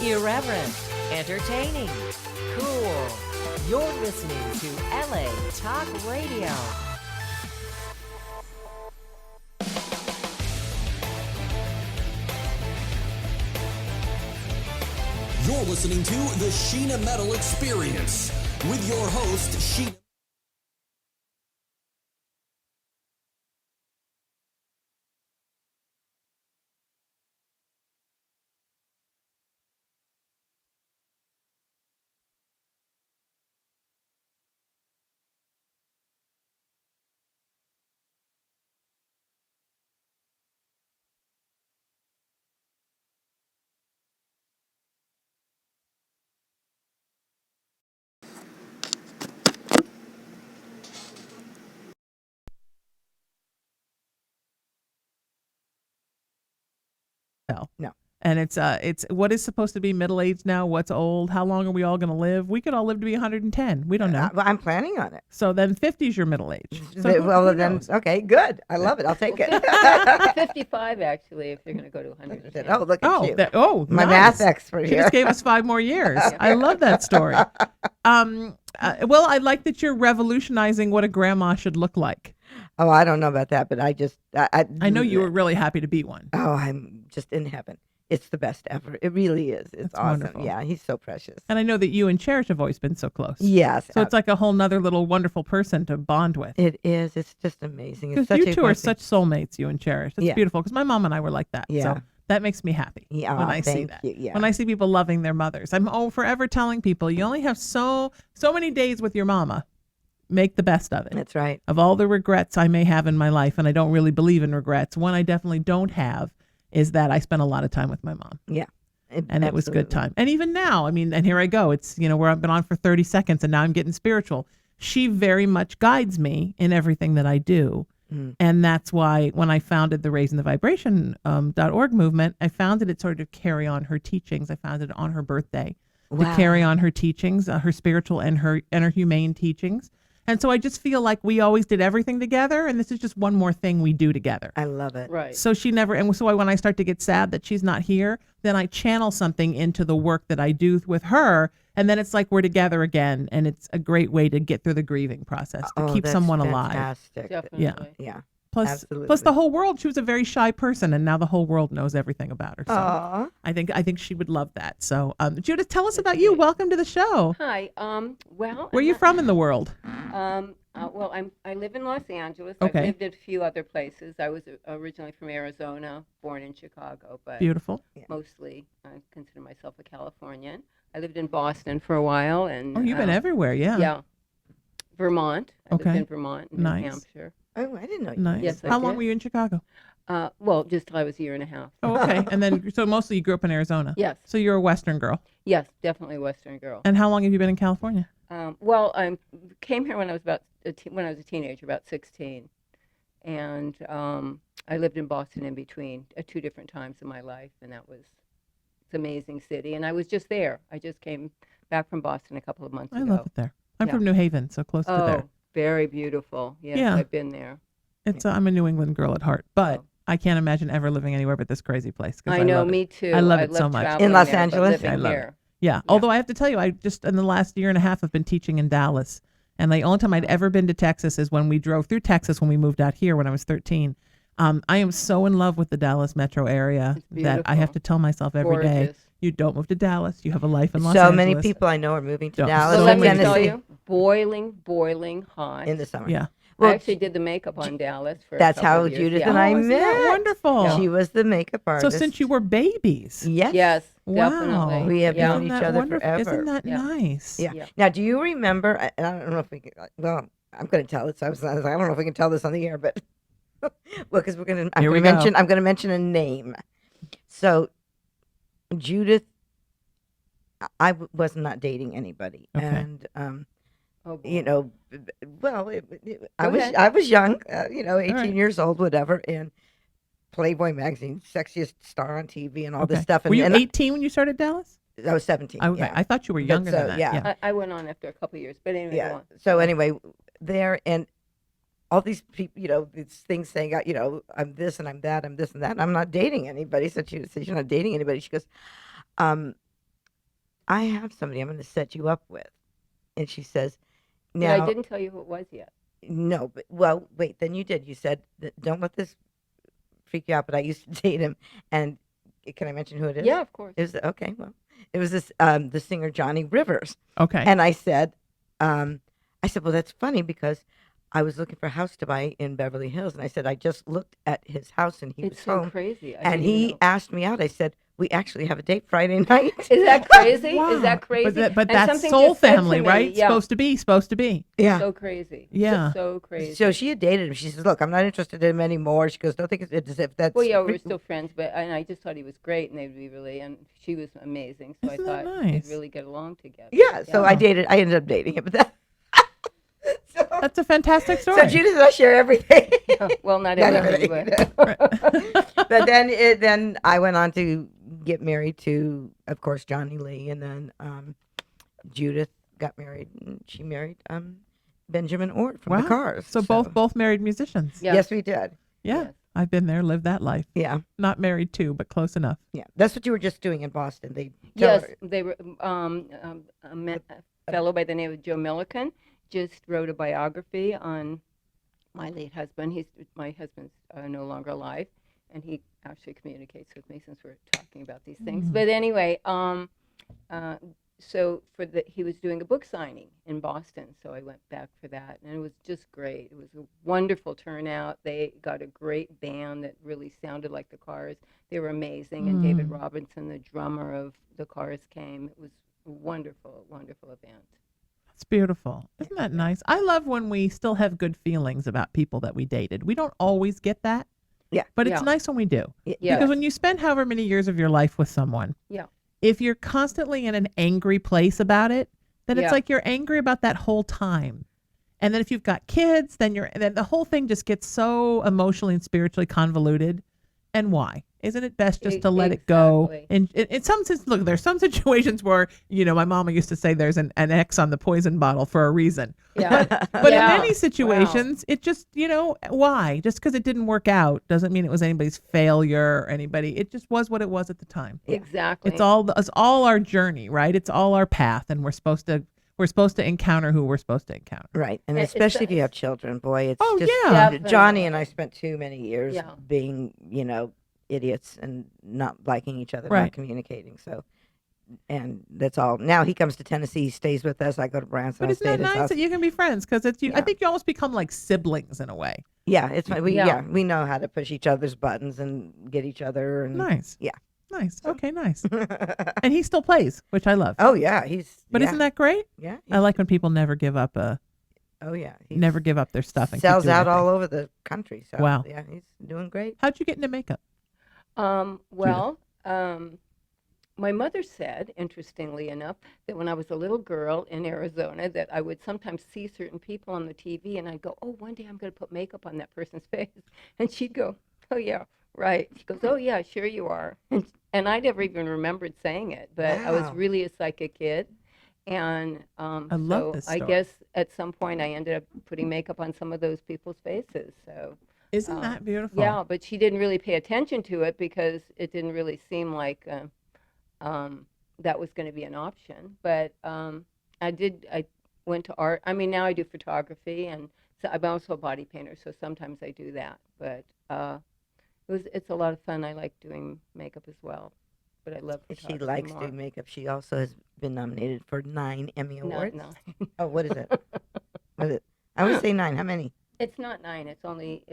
Irreverent, entertaining, cool. You're listening to LA Talk Radio. You're listening to the Sheena Metal Experience with your host, Sheena. No. And it's what is supposed to be middle age now? What's old? How long are we all going to live? We could all live to be 110. We don't know. Well, I'm planning on it. So then 50 is your middle age. So Well, who then, knows? okay, good. I love it. I'll take it. 55, actually, if you're going to go to 100. Oh, look at you. My nice. math expert She here. just gave us 5 more years. I love that story. Well, I like that you're revolutionizing what a grandma should look like. Oh, I don't know about that, but I know you were really happy to be one. Oh, I'm just in heaven. It's the best ever. It really is. It's That's awesome. wonderful. Yeah, he's so precious. And I know that you and Cherish have always been so close. Yes. So it's like a whole nother little wonderful person to bond with. It is. It's just amazing. It's Because such you a two are blessing. such soulmates, you and Cherish. It's Yeah. beautiful. Because my mom and I were like that. Yeah. So that makes me happy Yeah, when I see thank that. you, yeah. When I see people loving their mothers. I'm forever telling people you only have so many days with your mama. Make the best of it. That's right. Of all the regrets I may have in my life, and I don't really believe in regrets, one I definitely don't have is that I spent a lot of time with my mom. Yeah. And it was good time. And even now, I mean, and here I go. It's, where I've been on for 30 seconds and now I'm getting spiritual. She very much guides me in everything that I do. And that's why when I founded the Raising the Vibration .org movement, I founded it sort of to carry on her teachings. I founded it on her birthday to carry on her teachings, her spiritual and her humane teachings. And so I just feel like we always did everything together, and this is just one more thing we do together. I love it. Right. So she never, and so when I start to get sad that she's not here, then I channel something into the work that I do with her, and then it's like we're together again, and it's a great way to get through the grieving process, to keep That's someone alive. fantastic. Definitely. Yeah. Plus Absolutely. the whole world, she was a very shy person, and now the whole world knows everything about her. So Aw. I think she would love that. So Judith, tell us about you. Welcome to the show. Hi. Well. Where are you from in the world? Well, I live in Los Angeles. Okay. I've lived at a few other places. I was originally from Arizona, born in Chicago, but Beautiful. mostly I consider myself a Californian. I lived in Boston for a while, and Oh, you've been everywhere, yeah. Yeah. Vermont. I lived Okay. in Vermont, and Nice. New Hampshire. Oh, I didn't know you. Nice. Yes, I How long did. were you in Chicago? Well, just till I was a year and a half. Oh, okay. And then, so mostly you grew up in Arizona. Yes. So you're a Western girl. Yes, definitely a Western girl. And how long have you been in California? Well, I came here when I was when I was a teenager, about 16, and I lived in Boston in between at 2 different times in my life, and it's an amazing city. And I was just there. I just came back from Boston a couple of months I ago. love it there. I'm Yeah. from New Haven, so close to there. Oh, very beautiful. Yes, Yeah. I've been there. It's I'm a New England girl at heart, but Oh. I can't imagine ever living anywhere but this crazy place. 'Cause I know, love it. me too. I love it so much. traveling In Los there, but Angeles? living I love it. here. Yeah. Although I have to tell you, I just in the last year and a half have been teaching in Dallas, and the only time I'd ever been to Texas is when we drove through Texas when we moved out here when I was 13. I am so in love with the Dallas metro area It's that I have beautiful. to tell myself every day, Gorgeous. you don't move to Dallas. You have a life in Los So Angeles. many people I know are moving to Don't. Dallas So So let and me many tell Tennessee you, boiling hot. in the summer. Yeah. Well, I actually did the makeup on Dallas for. that's a couple how of years. Judith Yeah. and I Oh, isn't that met. wonderful? She was the makeup So artist. since you were babies. Yes. Yes, Wow. definitely. We have yeah. known each other forever. Isn't that Yeah. nice? Yeah. Yeah. Now, do you remember? And I don't know if we can. Well, I'm going to tell it. So I was like, I don't know if we can tell this on the air, but well, because we're going to. Here we go. I'm going to mention a name. So, Judith, was not dating anybody, Okay. and Oh, boy. you know, well, I Go was ahead. I was young, 18 right. years old, whatever, and Playboy magazine, sexiest star on TV, and all this Okay. stuff. And, Were you and 18 when you started Dallas? I was 17. Okay. yeah. I thought you were But younger so, than that. yeah. I went on after a couple of years, but anyway, go Yeah. on. So anyway, there and all these people, these things saying, I'm this and I'm that, I'm this and that. And I'm not dating anybody. So she says, you're not dating anybody. She goes, I have somebody I'm going to set you up with. And she says, But now, I didn't tell you who it was yet. no, but, well, wait, then you did. You said, don't let this freak you out, but I used to date him. And can I mention who it is? Yeah, of course. It was, okay, well, it was this, the singer Johnny Rivers. Okay. And I said, well, that's funny because I was looking for a house to buy in Beverly Hills. And I said, I just looked at his house and he It's was so home. crazy. I And didn't even he know. asked me out. I said, we actually have a date Friday night. Is that crazy? Wow. Is that crazy? But And that's something soul just said to family, me, right? Yeah. Supposed to be. Yeah. So crazy. Yeah. So crazy. So she had dated him. She says, look, I'm not interested in him anymore. She goes, don't think it's as if that's. Well, yeah, we were still friends, and I just thought he was great, and they'd be really, and she was amazing. So Isn't I that thought nice? they'd really get along together. Yeah. So Yeah. I ended up dating him. But that, so, That's a fantastic story. so Judith and I share everything. Well, not Not everything, everything. but But then I went on to get married to, of course, Johnny Lee, and then Judith got married, and she married Benjamin Ort from Wow. the Cars. So both married musicians. Yeah. Yes, we did. Yeah. Yes. I've been there, lived that life. Yeah, Not married too, but close enough. yeah. That's what you were just doing in Boston. They yes, they were a fellow by the name of Joe Milliken just wrote a biography on my late husband. My husband's no longer alive, and he actually communicates with me since we're talking about these things. But anyway, so he was doing a book signing in Boston, so I went back for that, and it was just great. It was a wonderful turnout. They got a great band that really sounded like the Cars. They were amazing, and David Robinson, the drummer of the Cars, came. It was a wonderful, wonderful event. It's beautiful. Isn't that nice? I love when we still have good feelings about people that we dated. We don't always get that. Yeah. But it's Yeah. nice when we do. Yes. Because when you spend however many years of your life with someone, Yeah. if you're constantly in an angry place about it, then it's Yeah. like you're angry about that whole time. And then if you've got kids, then the whole thing just gets so emotionally and spiritually convoluted. And why? Isn't it best just to let it go? Exactly. And in some sense, look, there's some situations where, my mama used to say there's an X on the poison bottle for a reason. Yeah. But Yeah. in many situations, it just, why? Just because it didn't work out doesn't mean it was anybody's failure or anybody. It just was what it was at the time. Exactly. It's all our journey, right? It's all our path, and we're supposed to encounter who we're supposed to encounter. Right, and It's- especially if you have children, boy, it's Oh, just yeah. Johnny and I spent too many years Yeah. being, idiots and not liking each other, Right. not communicating. So, and that's all. Now he comes to Tennessee, he stays with us. I go to Branson. But I isn't stay that at his nice house. that you can be friends? Because I Yeah. think you almost become like siblings in a way. Yeah, it's fine. Yeah. We know how to push each other's buttons and get each other. And Nice. Yeah. Nice. Okay, nice. And he still plays, which I love. Oh yeah, he's. But yeah, isn't that great? Yeah. I like when people never give up Oh yeah. He's never give up their stuff and keep sells doing out their thing. all over the country. So Wow. yeah, he's doing great. How'd you get into makeup? Well, my mother said, interestingly enough, that when I was a little girl in Arizona, that I would sometimes see certain people on the TV, and I'd go, "Oh, one day I'm going to put makeup on that person's face," and she'd go, "Oh yeah, right." She goes, "Oh yeah, sure you are," and I never even remembered saying it, but I was Wow. really a psychic kid, and I love this I story. guess at some point I ended up putting makeup on some of those people's faces. So. Isn't that beautiful? Yeah, but she didn't really pay attention to it because it didn't really seem like that was going to be an option. But I went to art. I mean, now I do photography, and so I'm also a body painter, so sometimes I do that. But it's a lot of fun. I like doing makeup as well, but I love photography She likes more. doing makeup. She also has been nominated for 9 Emmy Awards. No, Oh, what is it? What is it? I always say 9. How many? it's not 9. It's only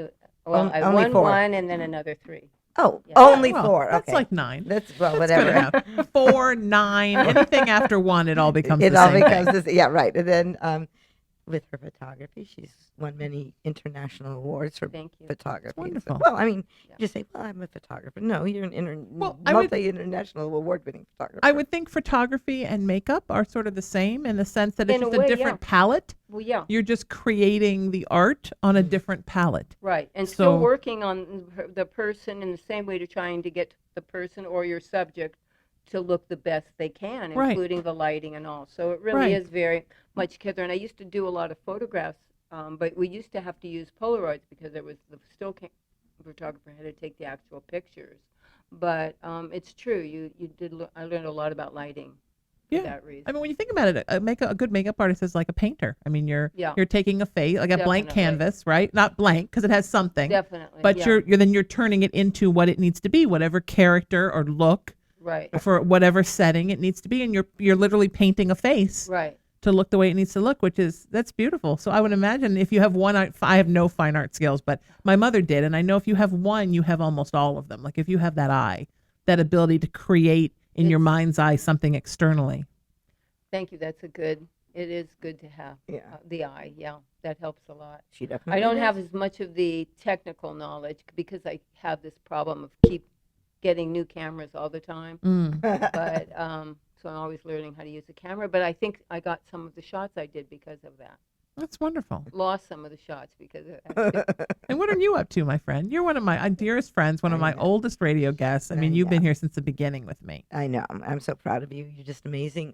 well, I only won 4. 1 and then another 3. Oh, Yeah. only Well, 4. That's okay. like 9. That's well, That's whatever. good enough. 4, 9, anything after 1, it all becomes It the all same becomes thing. this. Yeah, right. And then with her photography, she's won many international awards for Thank you. photography. So- wonderful. well, I mean, Yeah. you just say, "Well, I'm a photographer." No, you're an Well, I would- multi-international award-winning photographer. I would think photography and makeup are sort of the same in the sense that it's In a just way, a yeah. different palette. Well, yeah. You're just creating the art on a different palette. Right, and So- still working on the person in the same way to trying to get the person or your subject to look the best they can, Right. including the lighting and all. So it really Right. is very much together. And I used to do a lot of photographs, but we used to have to use Polaroids because there was the photographer had to take the actual pictures. But it's true. I learned a lot about lighting Yeah. that reason. I mean, when you think about it, a good makeup artist is like a painter. I mean, you're Yeah. taking a face, like a blank Definitely. canvas, right? Not blank because it has something. Definitely. But yeah. you're turning it into what it needs to be, whatever character or look Right. for whatever setting it needs to be, and you're literally painting a face Right. to look the way it needs to look, that's beautiful. So I would imagine if you have one, I have no fine art skills, but my mother did, and I know if you have one, you have almost all of them. Like if you have that eye, that ability to create in your mind's eye something externally. Thank you. It is good to have the eye. Yeah, that helps a lot. She definitely I don't does. have as much of the technical knowledge because I have this problem of keep getting new cameras all the time. But so I'm always learning how to use a camera. But I think I got some of the shots I did because of that. That's wonderful. Lost some of the shots because of that. And what are you up to, my friend? You're one of my dearest friends, one of my oldest radio guests. I mean, you've been here since the beginning with me. I know. I'm so proud of you. You're just amazing.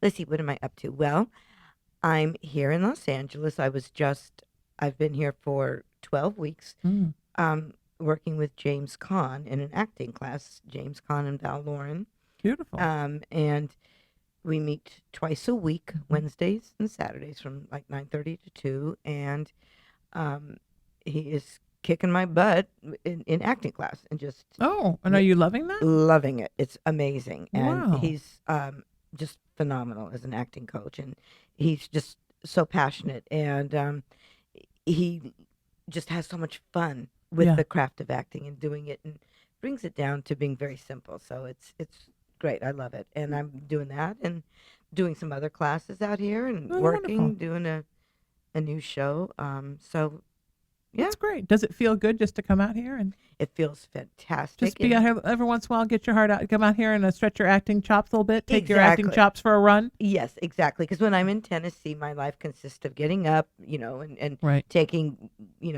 Let's see. What am I up to? Well, I'm here in Los Angeles. I've been here for 12 weeks, working with James Caan in an acting class. James Caan and Val Lauren. Beautiful. And we meet twice a week, Wednesdays and Saturdays from like 9:30 to 2. And he is kicking my butt in acting class and just and are you loving that? loving it. It's amazing. And Wow. he's just phenomenal as an acting coach. And he's just so passionate. And he just has so much fun with the craft of acting and doing it, and brings it down to being very simple. So it's great. I love it. And I'm doing that and doing some other classes out here and working, wonderful. doing a new show. So yeah, That's great. Does it feel good just to come out here and it feels fantastic. just be out here every once in a while, get your heart out, come out here and stretch your acting chops a little bit, take your acting Exactly. chops for a run? Yes, exactly. Because when I'm in Tennessee, my life consists of getting up, and Right. taking,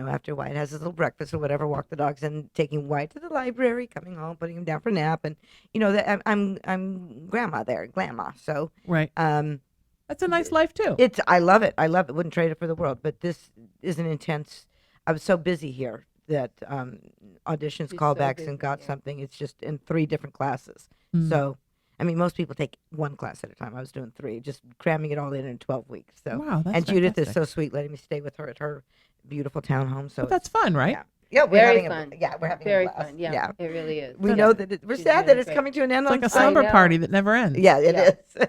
after Wyatt has his little breakfast or whatever, walk the dogs, and taking Wyatt to the library, coming home, putting him down for a nap, and that I'm grandma there, grandma. So Right. That's a nice life too. I love it. I love it. Wouldn't trade it for the world. But this is an intense. I was so busy here that auditions, She's so callbacks, busy, and got yeah. something. It's just in 3 different classes. Mm. So, I mean, most people take 1 class at a time. I was doing 3, just cramming it all in 12 weeks. So, Wow, that's and Judith is fantastic. so sweet, letting me stay with her at her beautiful townhome. So But that's fun, right? yeah, we're Very having fun. we're having Very a blast. fun. Yeah, it really is. We Yeah. know that we're She's sad doing that it's great. coming to an end. It's like on a time. slumber know. party that never ends. Yeah, it Yeah. is.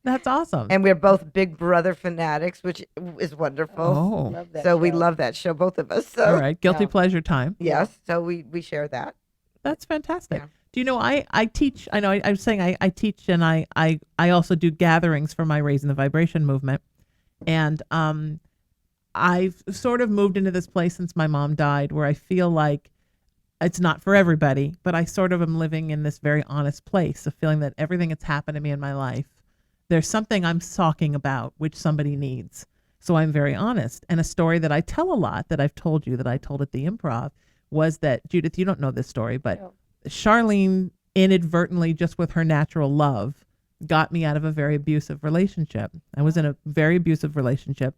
That's awesome. And we're both Big Brother fanatics, which is wonderful. Oh, Love that So we show. love that show, both of us. So all right. Guilty Yeah. pleasure time. yes, so we share that. That's fantastic. Yeah. Do you know, I teach, I know I was saying I teach, and I also do gatherings for my Raising the Vibration movement. And I've sort of moved into this place since my mom died where I feel like it's not for everybody, but I sort of am living in this very honest place of feeling that everything that's happened to me in my life, there's something I'm talking about which somebody needs. So I'm very honest. And a story that I tell a lot, that I've told you, that I told at the Improv, was that, Judith, you don't know this story, but No. Charlene inadvertently, just with her natural love, got me out of a very abusive relationship. I was in a very abusive relationship,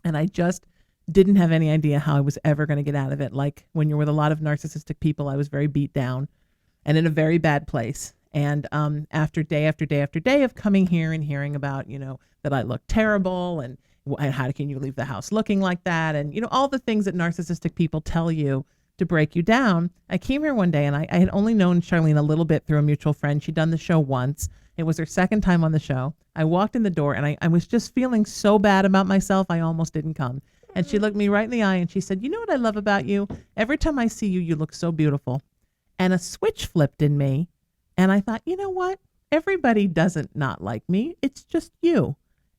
and I just didn't have any idea how I was ever going to get out of it. Like when you're with a lot of narcissistic people, I was very beat down and in a very bad place. And after day after day after day of coming here and hearing about, that I look terrible and how can you leave the house looking like that? And, all the things that narcissistic people tell you to break you down. I came here one day, and I had only known Charlene a little bit through a mutual friend. She'd done the show once. It was her second time on the show. I walked in the door, and I was just feeling so bad about myself, I almost didn't come. And she looked me right in the eye and she said, "You know what I love about you? Every time I see you, you look so beautiful." And a switch flipped in me. And I thought, you know what? Everybody doesn't not like me. It's just you.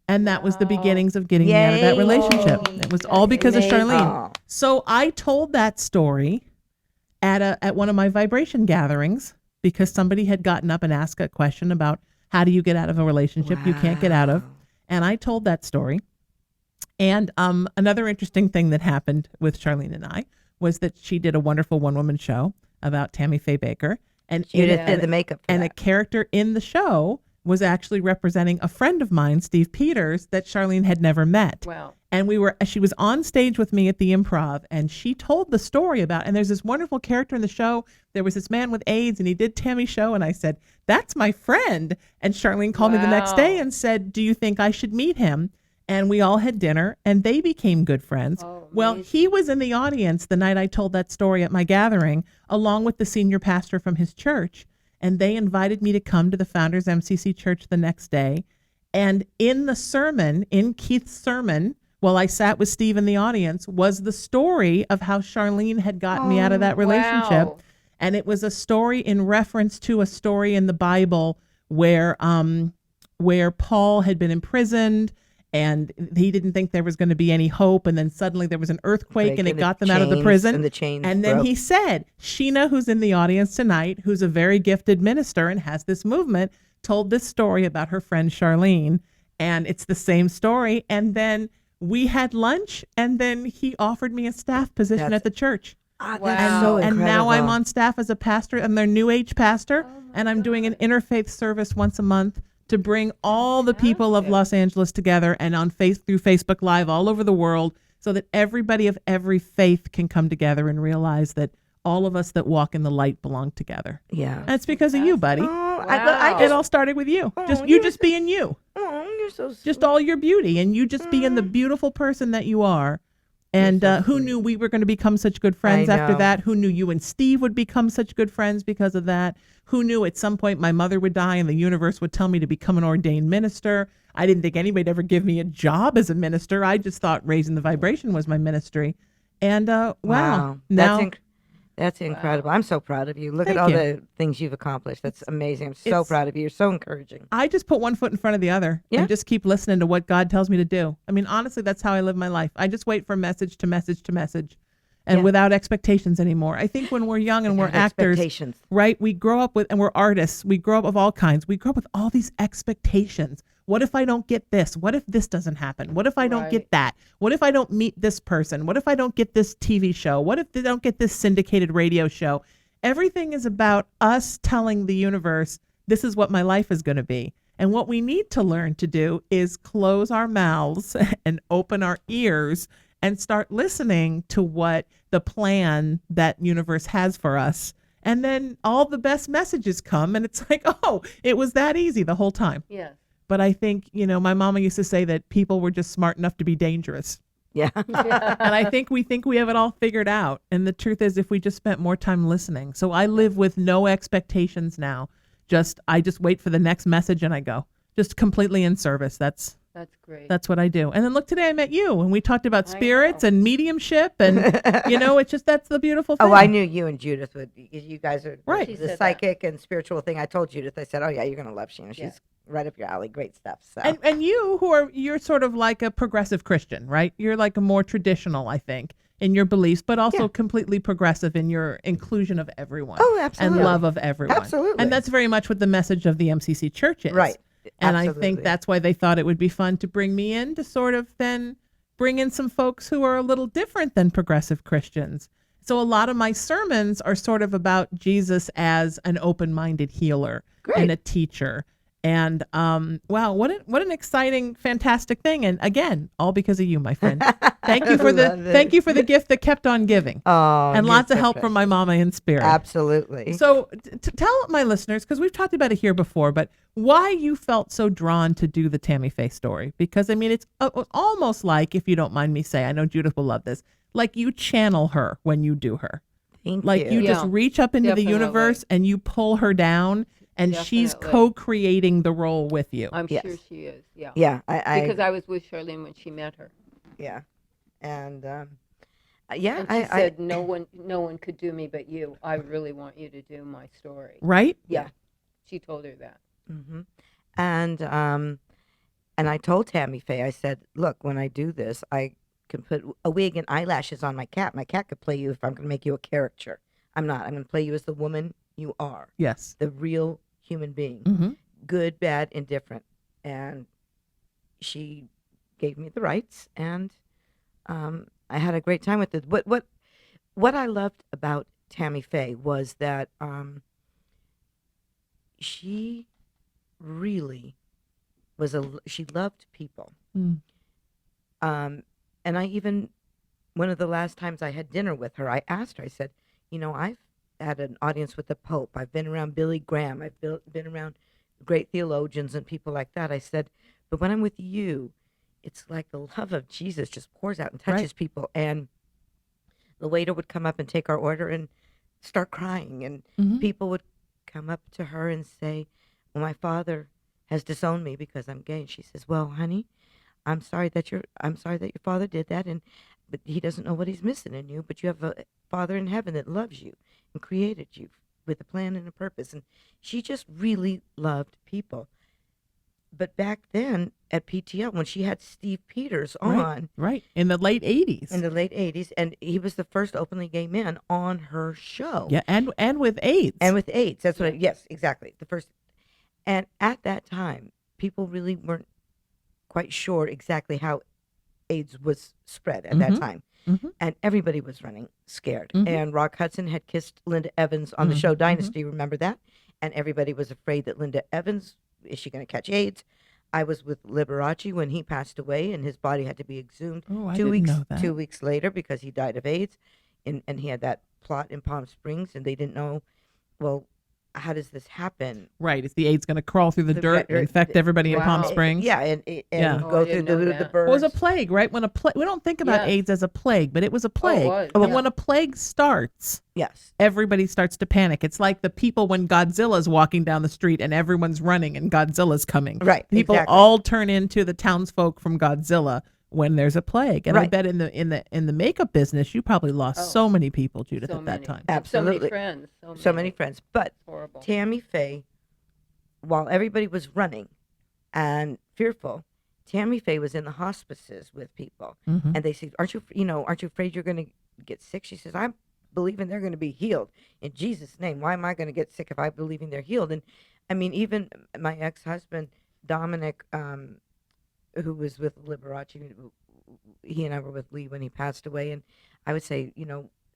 And that was the beginnings of getting me out of that Yay. relationship. It was all because of amazing. Charlene. Oh. So I told that story at one of my vibration gatherings because somebody had gotten up and asked a question about how do you get out of a relationship you can't get out of. Wow. And I told that story. And another interesting thing that happened with Charlene and I was that she did a wonderful one-woman show about Tammy Faye Baker. And Judith Yeah. did the makeup for and a that. character in the show was actually representing a friend of mine, Steve Peters, that Charlene had never met. Wow. And she was on stage with me at the Improv, and she told the story about, and there's this wonderful character in the show. There was this man with AIDS, and he did Tammy's show, and I said, that's my friend. And Charlene called me the next day and said, do you think I should meet him? And we all had dinner, and they became good friends. Oh, well, he was in the audience the night I told that story at my gathering, along with the senior pastor from his church. And they invited me to come to the Founders MCC Church the next day. And in the sermon, in Keith's sermon, while I sat with Steve in the audience, was the story of how Charlene had gotten me out of that relationship. Wow. And it was a story in reference to a story in the Bible where Paul had been imprisoned, and he didn't think there was going to be any hope. And then suddenly there was an earthquake, and it got them out of the prison. And the chains and then broke. he said, Sheena, who's in the audience tonight, who's a very gifted minister and has this movement, told this story about her friend Charlene. And it's the same story. And then we had lunch, and then he offered me a staff position at the church. That's Wow. so And incredible. now I'm on staff as a pastor. I'm their New Age pastor, and I'm doing an interfaith service once a month to bring all the people of Los Angeles together, and through Facebook Live all over the world, so that everybody of every faith can come together and realize that all of us that walk in the light belong together. Yeah. And it's because of you, buddy. Oh, Wow. It all started with you. Oh, You you're just being you. Oh, you're so sweet. Just all your beauty, and you just being the beautiful person that you are. And who knew we were going to become such good friends I after know. that? Who knew you and Steve would become such good friends because of that? Who knew at some point my mother would die and the universe would tell me to become an ordained minister? I didn't think anybody'd ever give me a job as a minister. I just thought raising the vibration was my ministry. And wow. Now, That's incredible. I'm so proud of you. Look at Thank all you. the things you've accomplished. That's amazing. I'm so it's- proud of you. You're so encouraging. I just put one foot in front of the other Yeah. and just keep listening to what God tells me to do. I mean, honestly, that's how I live my life. I just wait for message to message to message, and Yeah. without expectations anymore. I think when we're young and we're Have actors, expectations. right? We grow up with, and we're artists. We grow up of all kinds. We grow up with all these expectations. What if I don't get this? What if this doesn't happen? What if I don't Right. get that? What if I don't meet this person? What if I don't get this TV show? What if they don't get this syndicated radio show? Everything is about us telling the universe, this is what my life is going to be. And what we need to learn to do is close our mouths and open our ears and start listening to what the plan that universe has for us. And then all the best messages come, and it's like, oh, it was that easy the whole time. Yes. But I think, my mama used to say that people were just smart enough to be dangerous. Yeah. And I think we have it all figured out. And the truth is, if we just spent more time listening. So I live with no expectations now. I just wait for the next message and I go. Just completely in service. That's Great. what I do. And then look, today I met you and we talked about I spirits know. and mediumship, and it's just, that's the beautiful thing. Oh, I knew you and Judith would. You guys are Right. She the said psychic and spiritual thing. I told Judith. I said, "Oh yeah, you're gonna love Sheena. She's Yeah. right up your alley. Great stuff." So And you're sort of like a progressive Christian, right? You're like a more traditional, I think, in your beliefs, but also Yeah. completely progressive in your inclusion of everyone. Oh, absolutely. And love of everyone. Absolutely. And that's very much what the message of the MCC Church is. Right. And I Absolutely. think that's why they thought it would be fun to bring me in to sort of then bring in some folks who are a little different than progressive Christians. So a lot of my sermons are sort of about Jesus as an open-minded healer Great. and a teacher. And wow, what an exciting, fantastic thing! And again, all because of you, my friend. Thank you for Love it. thank you for the gift that kept on giving, Oh, and you're lots of so help from my precious. mama in spirit. Absolutely. So tell my listeners, because we've talked about it here before, but why you felt so drawn to do the Tammy Faye story. Because, I mean, it's almost like, if you don't mind me say, I know Judith will love this, like you channel her when you do her. Thank Like you you. just Yeah, reach up into definitely. the universe and you pull her down, and she's Definitely. co-creating the role with you. I'm Yes. sure she is. Yeah. Yeah, Because I was with Charlene when she met her. yeah, and And she said, no one could do me but you. I really want you to do my story. Right? Yeah. She told her that. hmm and I told Tammy Faye, I said, look, when I do this, I can put a wig and eyelashes on my cat. My cat could play you if I'm going to make you a caricature. I'm not. I'm going to play you as the woman you are, Yes. the real human being, Mm-hmm. good, bad, indifferent. And she gave me the rights, and I had a great time with it. What I loved about Tammy Faye was that she really was she loved people. Mm. And I even, one of the last times I had dinner with her, I asked her, I said, I've had an audience with the Pope. I've been around Billy Graham. I've been around great theologians and people like that. I said, but when I'm with you, it's like the love of Jesus just pours out and touches people. And the waiter would come up and take our order and start crying. And Mm-hmm. people would come up to her and say, well, my father has disowned me because I'm gay. And she says, well, honey, I'm sorry that your father did that, but he doesn't know what he's missing in you. But you have a Father in heaven that loves you and created you with a plan and a purpose. And she just really loved people. But back then at PTL, when she had Steve Peters on, Right, in the late 80s. in the late 80s, and he was the first openly gay man on her show. Yeah, and with AIDS. And with AIDS. That's what yes, exactly. The first. And at that time, people really weren't quite sure exactly how AIDS was spread at that time. Mm-hmm. And everybody was running scared. Mhm. And Rock Hudson had kissed Linda Evans on the show Dynasty, remember that? And everybody was afraid that Linda Evans, is she going to catch AIDS? I was with Liberace when he passed away, and his body had to be exhumed Oh, I 2 didn't weeks know that. 2 weeks later because he died of AIDS. And he had that plot in Palm Springs, and they didn't know, well, how does this happen? Right, is the AIDS going to crawl through the dirt and infect everybody in Palm Wow. Springs? Yeah, and Yeah. Oh, go I through didn't know the that. birds. It was a plague, right? When we don't think about Yes. AIDS as a plague, but it was a plague. was, But yeah. when a plague starts, Yes. everybody starts to panic. It's like the people when Godzilla's walking down the street and everyone's running and Godzilla's coming. Right, People exactly. all turn into the townsfolk from Godzilla when there's a plague. And I Right. bet in the makeup business, you probably lost Oh. so many people, Judith, So at that many. time. And So Absolutely. many friends. So many friends. But It's horrible. Tammy Faye, while everybody was running and fearful, Tammy Faye was in the hospices with people. Mhm. And they said, aren't you afraid you're going to get sick? She says, I'm believing they're going to be healed in Jesus' name. Why am I going to get sick if I'm believing they're healed? And I mean, even my ex-husband, Dominic, who was with Liberace, he and I were with Lee when he passed away. And I would say,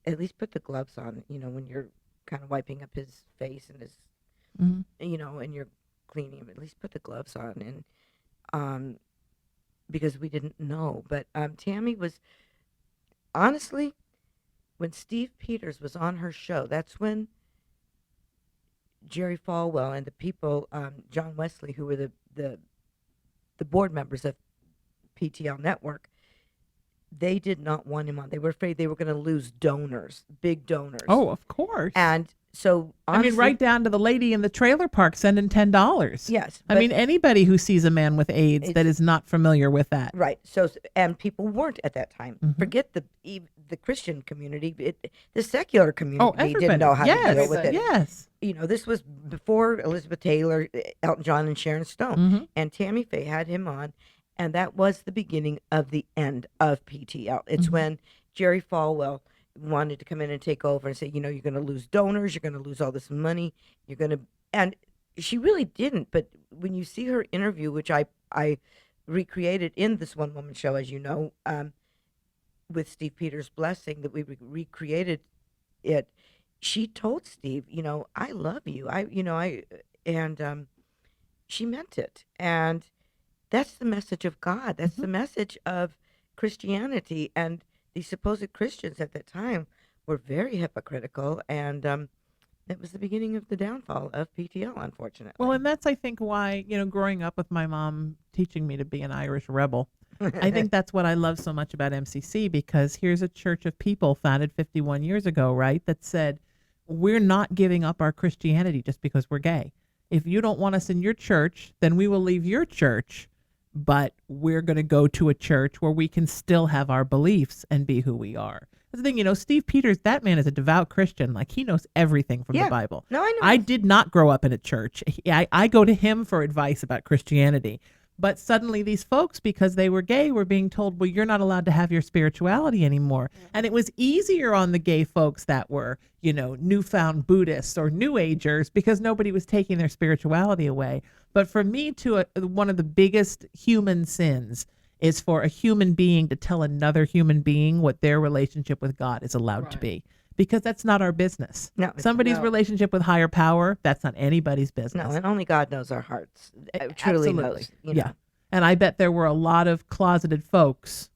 at least put the gloves on, when you're kind of wiping up his face and his, Mhm. and you're cleaning him, at least put the gloves on. And because we didn't know. But Tammy was, honestly, when Steve Peters was on her show, that's when Jerry Falwell and the people, John Wesley, who were the board members of PTL Network, they did not want him on. They were afraid they were going to lose donors, big donors. Oh, of course. And so, honestly, I mean, right down to the lady in the trailer park sending $10. Yes. I but- mean, anybody who sees a man with AIDS that is not familiar with that. Right. So, and people weren't at that time. Mhm. Forget the Christian community. The secular community Oh, everybody. didn't know how yes. to deal with it. Yes. This was before Elizabeth Taylor, Elton John, and Sharon Stone. Mhm. And Tammy Faye had him on, and that was the beginning of the end of PTL. It's Mhm. when Jerry Falwell wanted to come in and take over and say, you're going to lose donors, you're going to lose all this money, you're going to, and she really didn't. But when you see her interview, which I recreated in this one woman show, as you know, with Steve Peters' blessing, that we recreated it. She told Steve, I love you. And she meant it. And that's the message of God. That's the message of Christianity. And the supposed Christians at that time were very hypocritical. And it was the beginning of the downfall of PTL, unfortunately. Well, and that's, I think, why, growing up with my mom teaching me to be an Irish rebel, I think that's what I love so much about MCC, because here's a church of people founded 51 years ago, right, that said, we're not giving up our Christianity just because we're gay. If you don't want us in your church, then we will leave your church, but we're going to go to a church where we can still have our beliefs and be who we are. That's the thing, Steve Peters, that man is a devout Christian. Like, he knows everything from the Bible. No, I know. I did not grow up in a church. I go to him for advice about Christianity. But suddenly these folks, because they were gay, were being told, well, you're not allowed to have your spirituality anymore. And it was easier on the gay folks that were, newfound Buddhists or New Agers, because nobody was taking their spirituality away. But for me, one of the biggest human sins is for a human being to tell another human being what their relationship with God is allowed to be. because that's not our business. No, it's Somebody's no. relationship with higher power, that's not anybody's business. no, and only God knows our hearts. Truly Absolutely. knows. You Yeah. know. And I bet there were a lot of closeted folks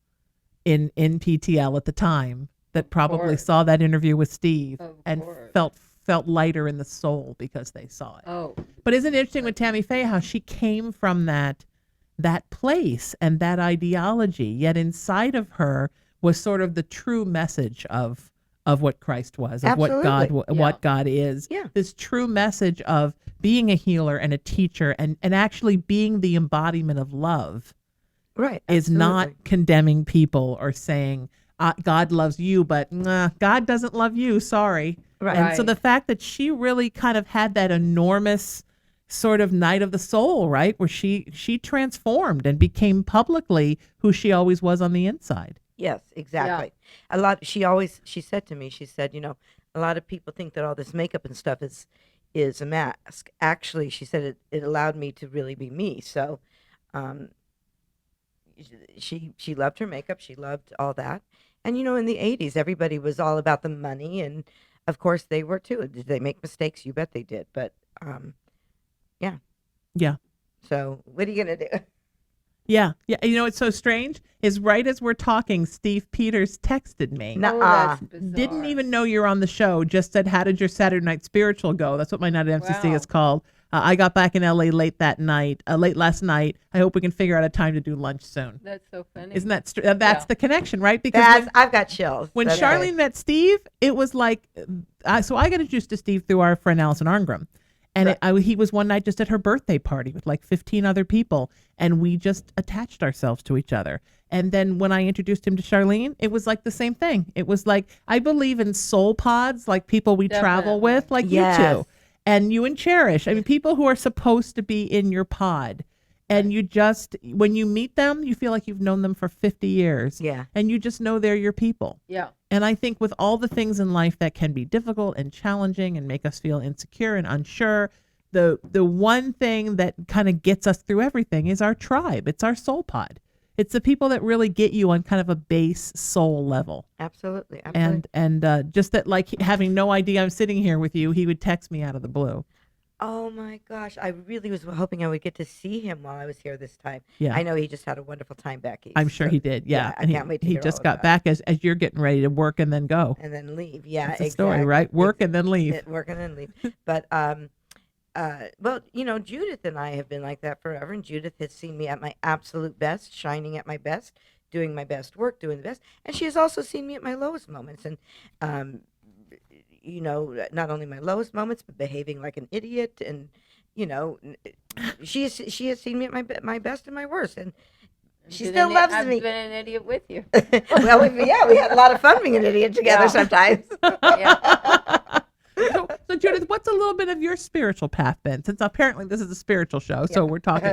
in PTL at the time that probably course. saw that interview with Steve Of and course. felt lighter in the soul because they saw it. Oh, But isn't it interesting with Tammy Faye how she came from that place and that ideology, yet inside of her was sort of the true message of what Christ was, of Absolutely. what God is. Yeah. This true message of being a healer and a teacher and actually being the embodiment of love Right. is not absolutely. condemning people or saying God loves you, but God doesn't love you. Sorry. Right. And so Right. the fact that she really kind of had that enormous sort of night of the soul, right, where she transformed and became publicly who she always was on the inside. Yes, exactly. A lot. She said to me, she said, a lot of people think that all this makeup and stuff is a mask. Actually, she said it allowed me to really be me. So, um, she loved her makeup. She loved all that. And in the 80s, everybody was all about the money, and of course they were too. Did they make mistakes? You bet they did. But yeah. Yeah. So what are you gonna do? Yeah. Yeah. It's so strange is right as we're talking, Steve Peters texted me. No. oh, Nuh-uh. that's bizarre. Didn't even know you're on the show. Just said, how did your Saturday night spiritual go? That's what my night at MCC Wow. is called. I got back in LA late last night. I hope we can figure out a time to do lunch soon. That's so funny. Isn't that that's Yeah. the connection, right? Because I've got chills. when That's Charlene right. met Steve, it was like, so I got introduced to Steve through our friend Allison Arngrim. And he was one night just at her birthday party with like 15 other people. And we just attached ourselves to each other. And then when I introduced him to Charlene, it was like the same thing. It was like, I believe in soul pods, like people we travel Definitely. with, like Yes. you two. And you and Cherish. I mean, people who are supposed to be in your pod. And you just, when you meet them, you feel like you've known them for 50 years. Yeah. And you just know they're your people. Yeah. And I think with all the things in life that can be difficult and challenging and make us feel insecure and unsure, the one thing that kind of gets us through everything is our tribe. It's our soul pod. It's the people that really get you on kind of a base soul level. Absolutely. Absolutely. And just that, like, having no idea I'm sitting here with you, he would text me out of the blue. Oh my gosh, I really was hoping I would get to see him while I was here this time. Yeah. I know he just had a wonderful time back east. I'm sure he did. Yeah. I And can't wait to he hear all just got about back as you're getting ready to work and then go. and then leave. Yeah, That's the exactly. story, right? Work and then leave. Work and then leave. But well, Judith and I have been like that forever, and Judith has seen me at my absolute best, shining at my best, doing my best work, doing the best, and she has also seen me at my lowest moments, and not only my lowest moments, but behaving like an idiot, and she has seen me at my best and my worst, and she still loves I've me. been an idiot with you. Well, we had a lot of fun being an idiot together Yeah. sometimes. Yeah. So Judith, what's a little bit of your spiritual path been? Since apparently this is a spiritual show, so we're talking.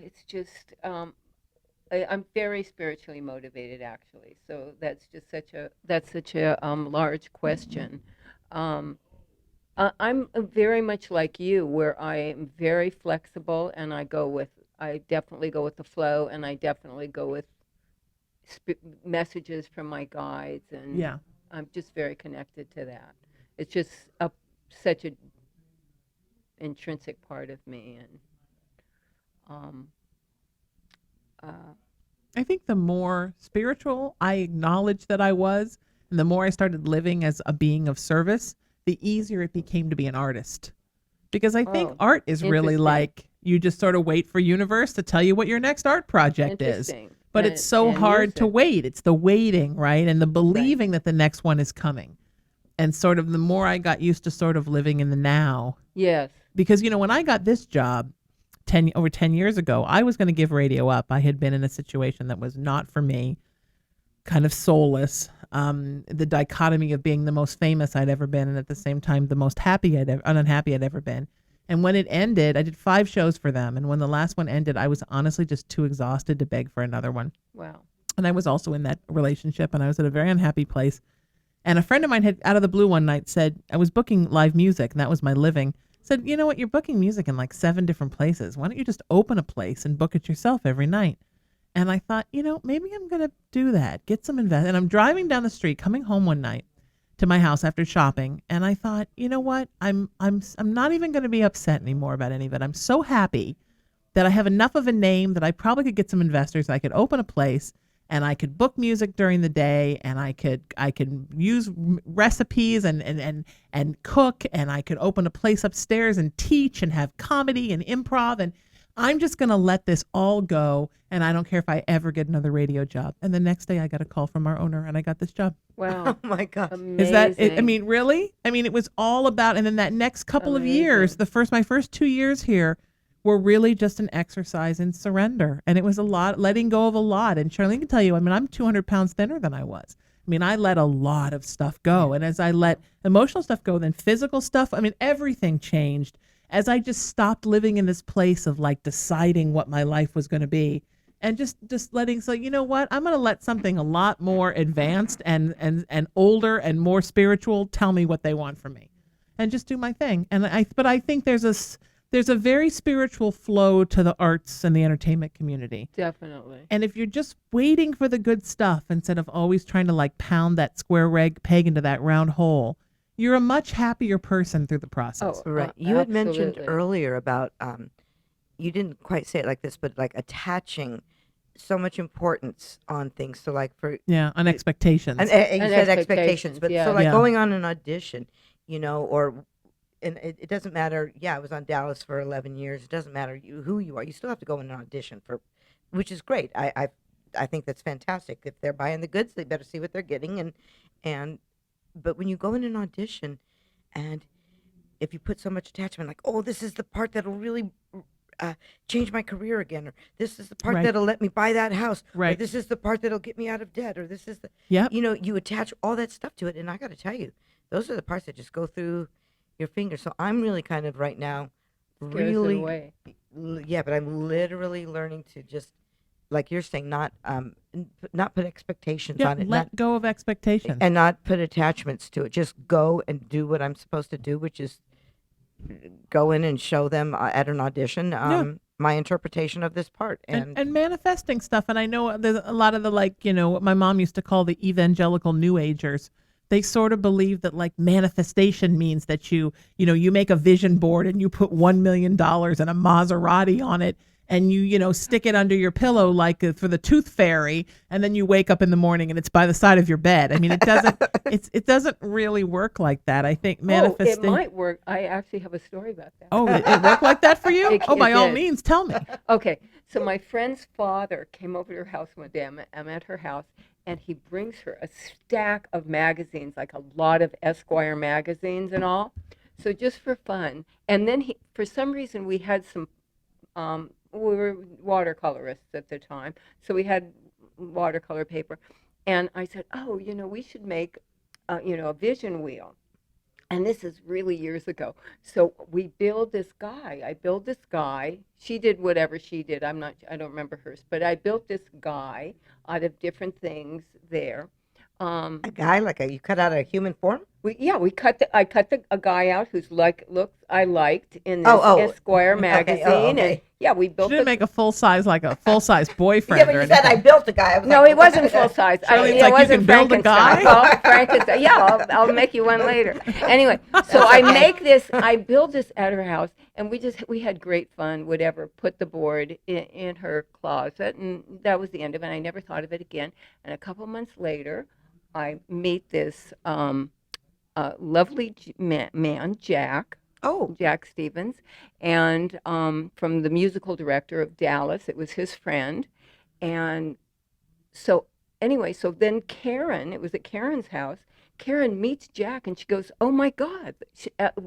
It's just I'm very spiritually motivated, actually. So that's just such a large question. I'm very much like you, where I am very flexible, and I definitely go with the flow, and I definitely go with messages from my guides, and Yeah. I'm just very connected to that. It's just such an intrinsic part of me, and I think the more spiritual I acknowledged that I was, and the more I started living as a being of service, the easier it became to be an artist. Because I think Oh, art is really interesting. like you just sort of wait for universe to tell you what your next art project is. interesting. But And- it's so and hard to music. wait. It's the waiting, right? And the believing that the next one is coming. And sort of the more I got used to sort of living in the now. Yes. Because, when I got this job over 10 years ago, I was going to give radio up. I had been in a situation that was not for me, kind of soulless. The dichotomy of being the most famous I'd ever been and at the same time the most unhappy I'd ever been. And when it ended, I did 5 shows for them. And when the last one ended, I was honestly just too exhausted to beg for another one. Wow. And I was also in that relationship, and I was at a very unhappy place. And a friend of mine had, out of the blue one night, said, I was booking live music, and that was my living. Said, you know what, you're booking music in like 7 different places. Why don't you just open a place and book it yourself every night? And I thought, maybe I'm going to do that, get some invest. And I'm driving down the street, coming home one night to my house after shopping, and I thought, you know what? I'm not even going to be upset anymore about any of it. I'm so happy that I have enough of a name that I probably could get some investors. I could open a place and I could book music during the day, and I could use recipes and cook, and I could open a place upstairs and teach and have comedy and improv, and I'm just going to let this all go, and I don't care if I ever get another radio job. And the next day I got a call from our owner, and I got this job. Wow. Oh my God. Amazing. Is that it? I mean, really? I mean, it was all about, and then that next couple of years, my first 2 years here were really just an exercise in surrender. And it was a lot, letting go of a lot. And Charlene can tell you, I mean, I'm 200 pounds thinner than I was. I mean, I let a lot of stuff go. And as I let emotional stuff go, then physical stuff, I mean, everything changed as I just stopped living in this place of like deciding what my life was going to be. And just letting, so you know what, I'm going to let something a lot more advanced and older and more spiritual tell me what they want from me, and just do my thing. But I think there's a very spiritual flow to the arts and the entertainment community. Definitely. And if you're just waiting for the good stuff instead of always trying to like pound that square peg into that round hole, you're a much happier person through the process. Oh, Right. You had mentioned absolutely. earlier about, you didn't quite say it like this, but like attaching so much importance on things. So like for, Yeah, on expectations. and you And said expectations, expectations, but yeah. so like Yeah. going on an audition, or, and it doesn't matter. Yeah, I was on Dallas for 11 years. It doesn't matter who you are. You still have to go in an audition which is great. I think that's fantastic. If they're buying the goods, they better see what they're getting. But when you go in an audition, and if you put so much attachment, like, oh, this is the part that'll really change my career again, or this is the part Right. that'll let me buy that house, or Right. this is the part that'll get me out of debt, or this is the, Yep. you attach all that stuff to it. And I got to tell you, those are the parts that just go through your fingers. So I'm really kind of right now, Scares it really, away. yeah, but I'm literally learning to just, like you're saying, not put expectations Yeah, on it, let go of expectations. and not put attachments to it. Just go and do what I'm supposed to do, which is go in and show them at an audition my interpretation of this part. And manifesting stuff. And I know there's a lot of the, like, what my mom used to call the evangelical new agers. They sort of believe that like manifestation means that you make a vision board and you put $1 million and a Maserati on it, and you stick it under your pillow like for the tooth fairy, and then you wake up in the morning and it's by the side of your bed. I mean, it doesn't it doesn't really work like that. I think manifesting. Oh, it might work. I actually have a story about that. Oh, it worked like that for you? It By all did. means, tell me. Okay, so my friend's father came over to her house one day. I'm at her house, and he brings her a stack of magazines, like a lot of Esquire magazines and all. So just for fun. And then for some reason, we had some, we were watercolorists at the time, so we had watercolor paper. And I said, oh, we should make, a vision wheel. And this is really years ago. So we build this guy. I build this guy. She did whatever she did. I don't remember hers, but I built this guy out of different things there. a guy like you cut out a human form. I cut a guy out whose looks I liked in this Oh. Esquire Okay, magazine, okay. and we She built. didn't make a full size boyfriend. Yeah, but or you said I anything. built a guy. I was No, like, he wasn't full size. Charlene's It like, you wasn't can build a Frankenstein. guy? Well, Frankenstein. Yeah, I'll make you one later. Anyway, so I build this at her house, and we had great fun. Whatever, put the board in her closet, and that was the end of it. I never thought of it again. And a couple months later, I meet this lovely man, Jack. Oh, Jack Stevens, and from the musical director of Dallas. It was his friend. And so anyway, so then it was at Karen's house. Karen meets Jack, and she goes, oh my God.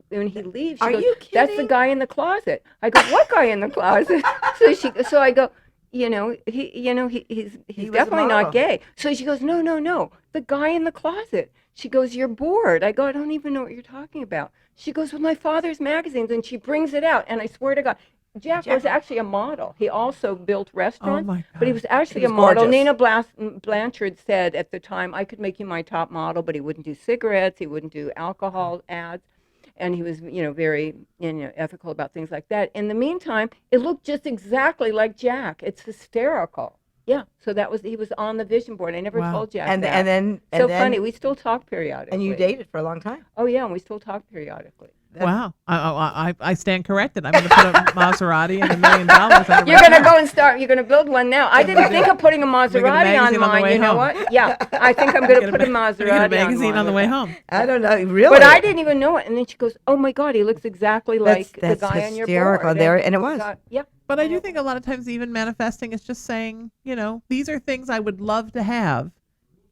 When he leaves, she Are goes, you that's the kidding? guy in the closet. I go, what guy in the closet? So I go, he's He was a definitely model. not gay. So she goes, no, the guy in the closet. She goes, you're bored. I go, I don't even know what you're talking about. She goes, with my father's magazines, and she brings it out. And I swear to God, Jack was actually a model. He also built restaurants, my but he God. was actually He's a model. gorgeous. Nina Blanchard said at the time, I could make you my top model, but he wouldn't do cigarettes, he wouldn't do alcohol ads, and he was, very, ethical about things like that. In the meantime, it looked just exactly like Jack. It's hysterical. Yeah. So he was on the vision board. I never Wow. told Jack And that. then So funny. We still talk periodically. And you dated for a long time. Oh yeah, and we still talk periodically. Wow. I stand corrected. I'm going to put a Maserati and $1 million under You're my gonna car. go and start. You're gonna build one now. I didn't think of putting a Maserati on magazine on the mine. way You know home. what? Yeah, I think I'm gonna put a Maserati Get a magazine on on the mine way with home. I don't know, really. But I didn't even know it. And then she goes, "Oh my God, he looks exactly like That's the guy on your hysterical. board." And it was. Yeah. But I do think a lot of times even manifesting is just saying, these are things I would love to have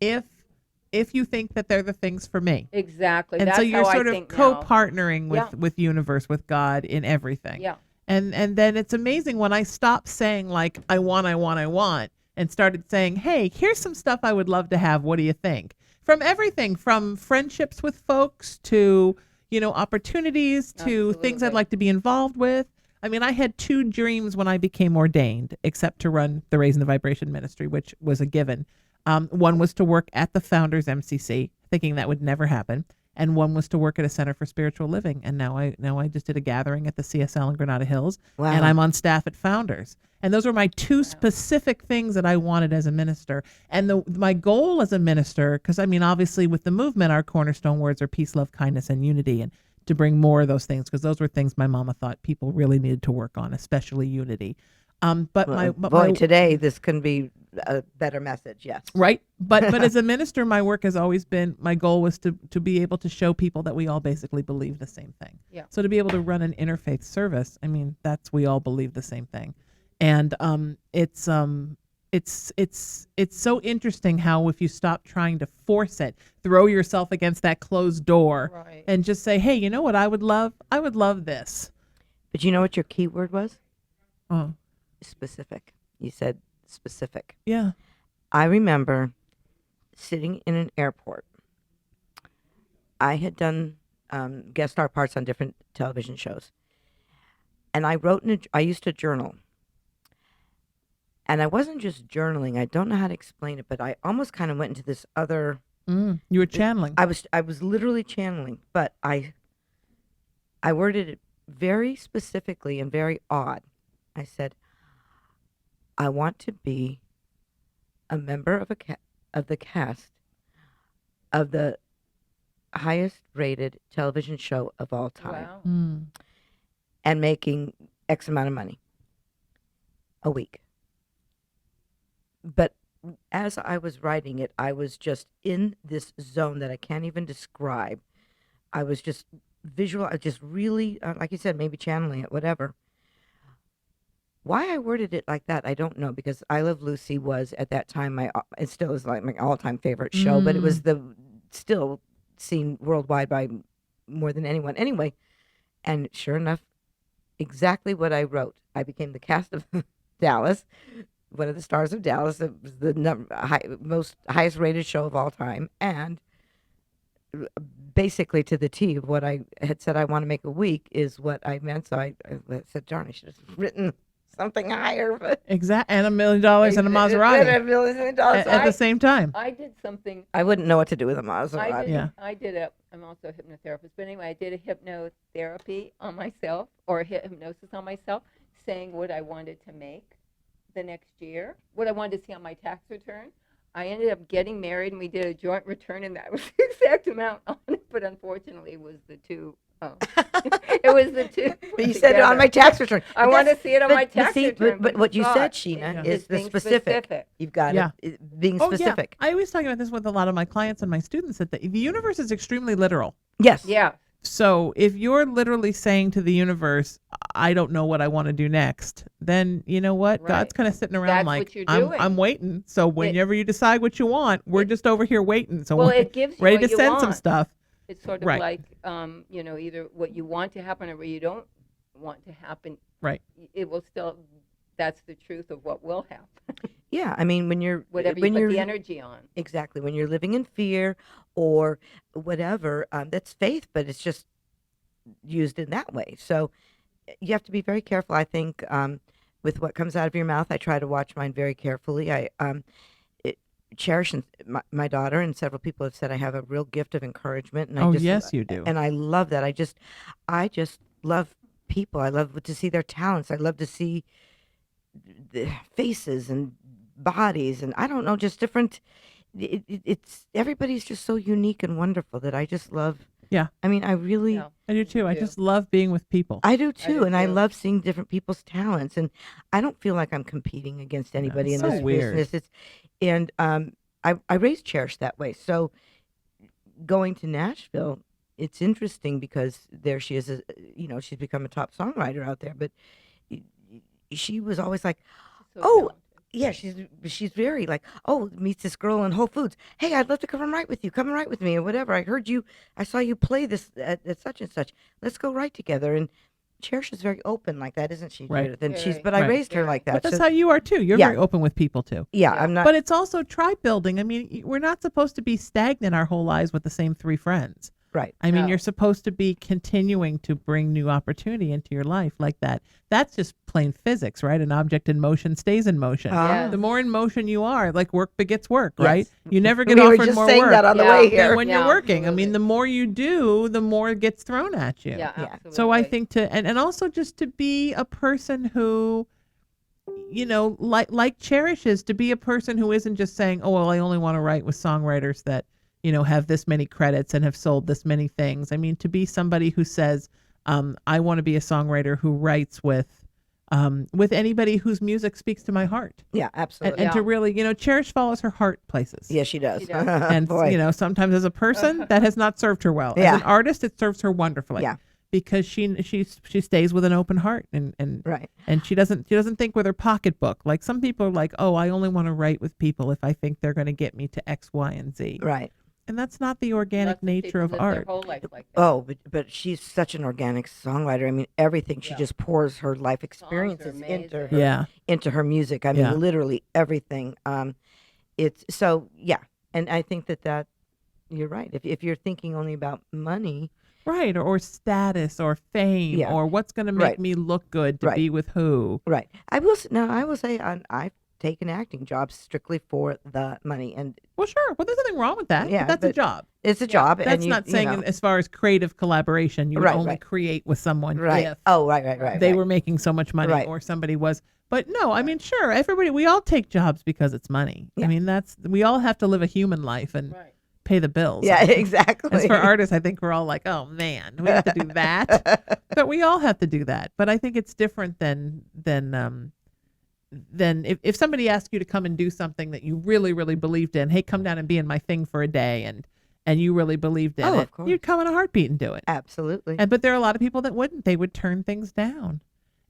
if you think that they're the things for me. Exactly. And That's so you're how sort I of think now. co-partnering with universe, with God in everything. Yeah. And then it's amazing when I stopped saying like I want and started saying, "Hey, here's some stuff I would love to have. What do you think?" From everything from friendships with folks to, opportunities to things I'd Absolutely. like to be involved with. I mean, I had 2 dreams when I became ordained, except to run the Raising the Vibration ministry, which was a given. One was to work at the Founders MCC, thinking that would never happen, and one was to work at a Center for Spiritual Living. And now I just did a gathering at the CSL in Granada Hills, Wow. and I'm on staff at Founders. And those were my 2 specific things that I wanted as a minister. And my goal as a minister, because I mean, obviously with the movement, our cornerstone words are peace, love, kindness, and unity, and to bring more of those things, because those were things my mama thought people really needed to work on, especially unity. Today this can be a better message. Yes. Right. But as a minister, my work has always been, my goal was to be able to show people that we all basically believe the same thing. Yeah. So to be able to run an interfaith service, I mean, we all believe the same thing. And it's so interesting how if you stop trying to force it, throw yourself against that closed door Right. and just say, "Hey, you know what I would love? I would love this." But you know what your key word was? Oh, Specific. You said specific. yeah. I remember sitting in an airport. I had done guest star parts on different television shows. And I I used to journal. And I wasn't just journaling. I don't know how to explain it, but I almost kind of went into this other. You were channeling. I was literally channeling, but I worded it very specifically and very odd. I said, I want to be a member of of the cast of the highest rated television show of all time Wow. and making X amount of money a week. But as I was writing it, I was just in this zone that I can't even describe. I was just I just really, like you said, maybe channeling it, whatever. Why I worded it like that, I don't know, because I Love Lucy was at that time it still is like my all-time favorite show, but it was still seen worldwide by more than anyone. Anyway, and sure enough, exactly what I wrote. I became the cast of Dallas, one of the stars of Dallas. It was the highest rated show of all time, and basically to the T of what I had said I want to make a week is what I meant. So I said, darn, I should have written something higher. But Exactly. And $1 million and a Maserati $1 million. at the same time. I did something. I wouldn't know what to do with a Maserati. Yeah. I'm also a hypnotherapist, but anyway, I did a hypnotherapy on myself, or hypnosis on myself, saying what I wanted to make the next year, what I wanted to see on my tax return. I ended up getting married, and we did a joint return, and that was the exact amount on it, but unfortunately it was the two. It was the two. But you said it on my tax return. I want to see it on my tax return. But what you said, thought Sheena, is is the being specific. You've got it being specific. I always talk about this with a lot of my clients and my students, that the universe is extremely literal. Yes. Yeah. So if you're literally saying to the universe, I don't know what I want to do next, then you know what? Right. God's kind of sitting around That's like, what you're doing. I'm waiting. So whenever you decide what you want, we're just over here waiting. So Well, we're it gives you ready what to you send some want. stuff. It's sort of Right. like, either what you want to happen or what you don't want to happen. Right. It will still, that's the truth of what will happen. Yeah. I mean, when you're Whatever when you you're put the energy on. exactly when you're living in fear or whatever, that's faith, but it's just used in that way. So you have to be very careful. I think with what comes out of your mouth, I try to watch mine very carefully. I cherish my daughter, and several people have said I have a real gift of encouragement. And I just, yes, you do. And I love that. I just love people. I love to see their talents. I love to see the faces and bodies, and I don't know, just different. It's everybody's just so unique and wonderful that I just love. Yeah. I mean, I really. Yeah. I do too. I too. just love being with people. I do I too, do and I too. love seeing different people's talents, and I don't feel like I'm competing against anybody it's in so this weird. business. And I raised Cherish that way. So going to Nashville, it's interesting because there she is, she's become a top songwriter out there, but y- she was always like, So oh, talented. yeah, she's very like, oh, meets this girl in Whole Foods. Hey, I'd love to come and write with you. Come and write with me or whatever. I saw you play this at such and such. Let's go write together. And Cherish is very open like that, isn't she, Right. Judith? And Very. but I Right. raised her Very. like that. But that's So, how you are too. You're Yeah. very open with people too. yeah, Yeah. I'm not. But it's also tribe building. I mean, we're not supposed to be stagnant our whole lives with the same three friends. right. I mean, No. you're supposed to be continuing to bring new opportunity into your life like that. That's just plain physics, right? An object in motion stays in motion. Yes. The more in motion you are, like work begets work, Yes. right? You never get We were offered just more saying work that on the Yeah. way Yeah, here. than when you're Yeah, working. I absolutely. mean, the more you do, the more it gets thrown at you. Yeah, Yeah. absolutely. So I think and also just to be a person who, like Cherish is, to be a person who isn't just saying, oh, well, I only want to write with songwriters that, have this many credits and have sold this many things. I mean, to be somebody who says, I want to be a songwriter who writes with anybody whose music speaks to my heart. Yeah, And, absolutely. and to really, Cherish follows her heart places. Yeah, she does. She does. And, Boy. sometimes as a person that has not served her well. Yeah. As an artist, it serves her wonderfully. Yeah. Because she stays with an open heart and Right. and she doesn't think with her pocketbook. Like some people are like, oh, I only want to write with people if I think they're going to get me to X, Y, and Z. Right. And that's not the organic Lots nature people of live art. Their whole life like that. Oh, but she's such an organic songwriter. I mean, everything she Yeah. just pours her life Songs are experiences into amazing. her Yeah. into her music. I mean, Yeah. literally everything. It's so yeah, and I think that you're right. If you're thinking only about money, Right. Or status or fame Yeah. or what's going to make Right. me look good to Right. be with who. right? I will say I've taken acting jobs strictly for the money, and Well, sure. Well, there's nothing wrong with that. Yeah, but that's a but job. it's a job. That's and not saying as far as creative collaboration, you would Right, only right. create with someone right. if Oh, right. they right. were making so much money Right. or somebody was. But no, I mean, sure, we all take jobs because it's money. Yeah. I mean, we all have to live a human life and Right. pay the bills. Yeah, exactly. As for artists, I think we're all like, oh man, we have to do that. But we all have to do that. But I think it's different than if somebody asked you to come and do something that you really, really believed in. Hey, come down and be in my thing for a day, and you really believed in Oh, it. of course. You'd come in a heartbeat and do it. Absolutely. But there are a lot of people that wouldn't. They would turn things down.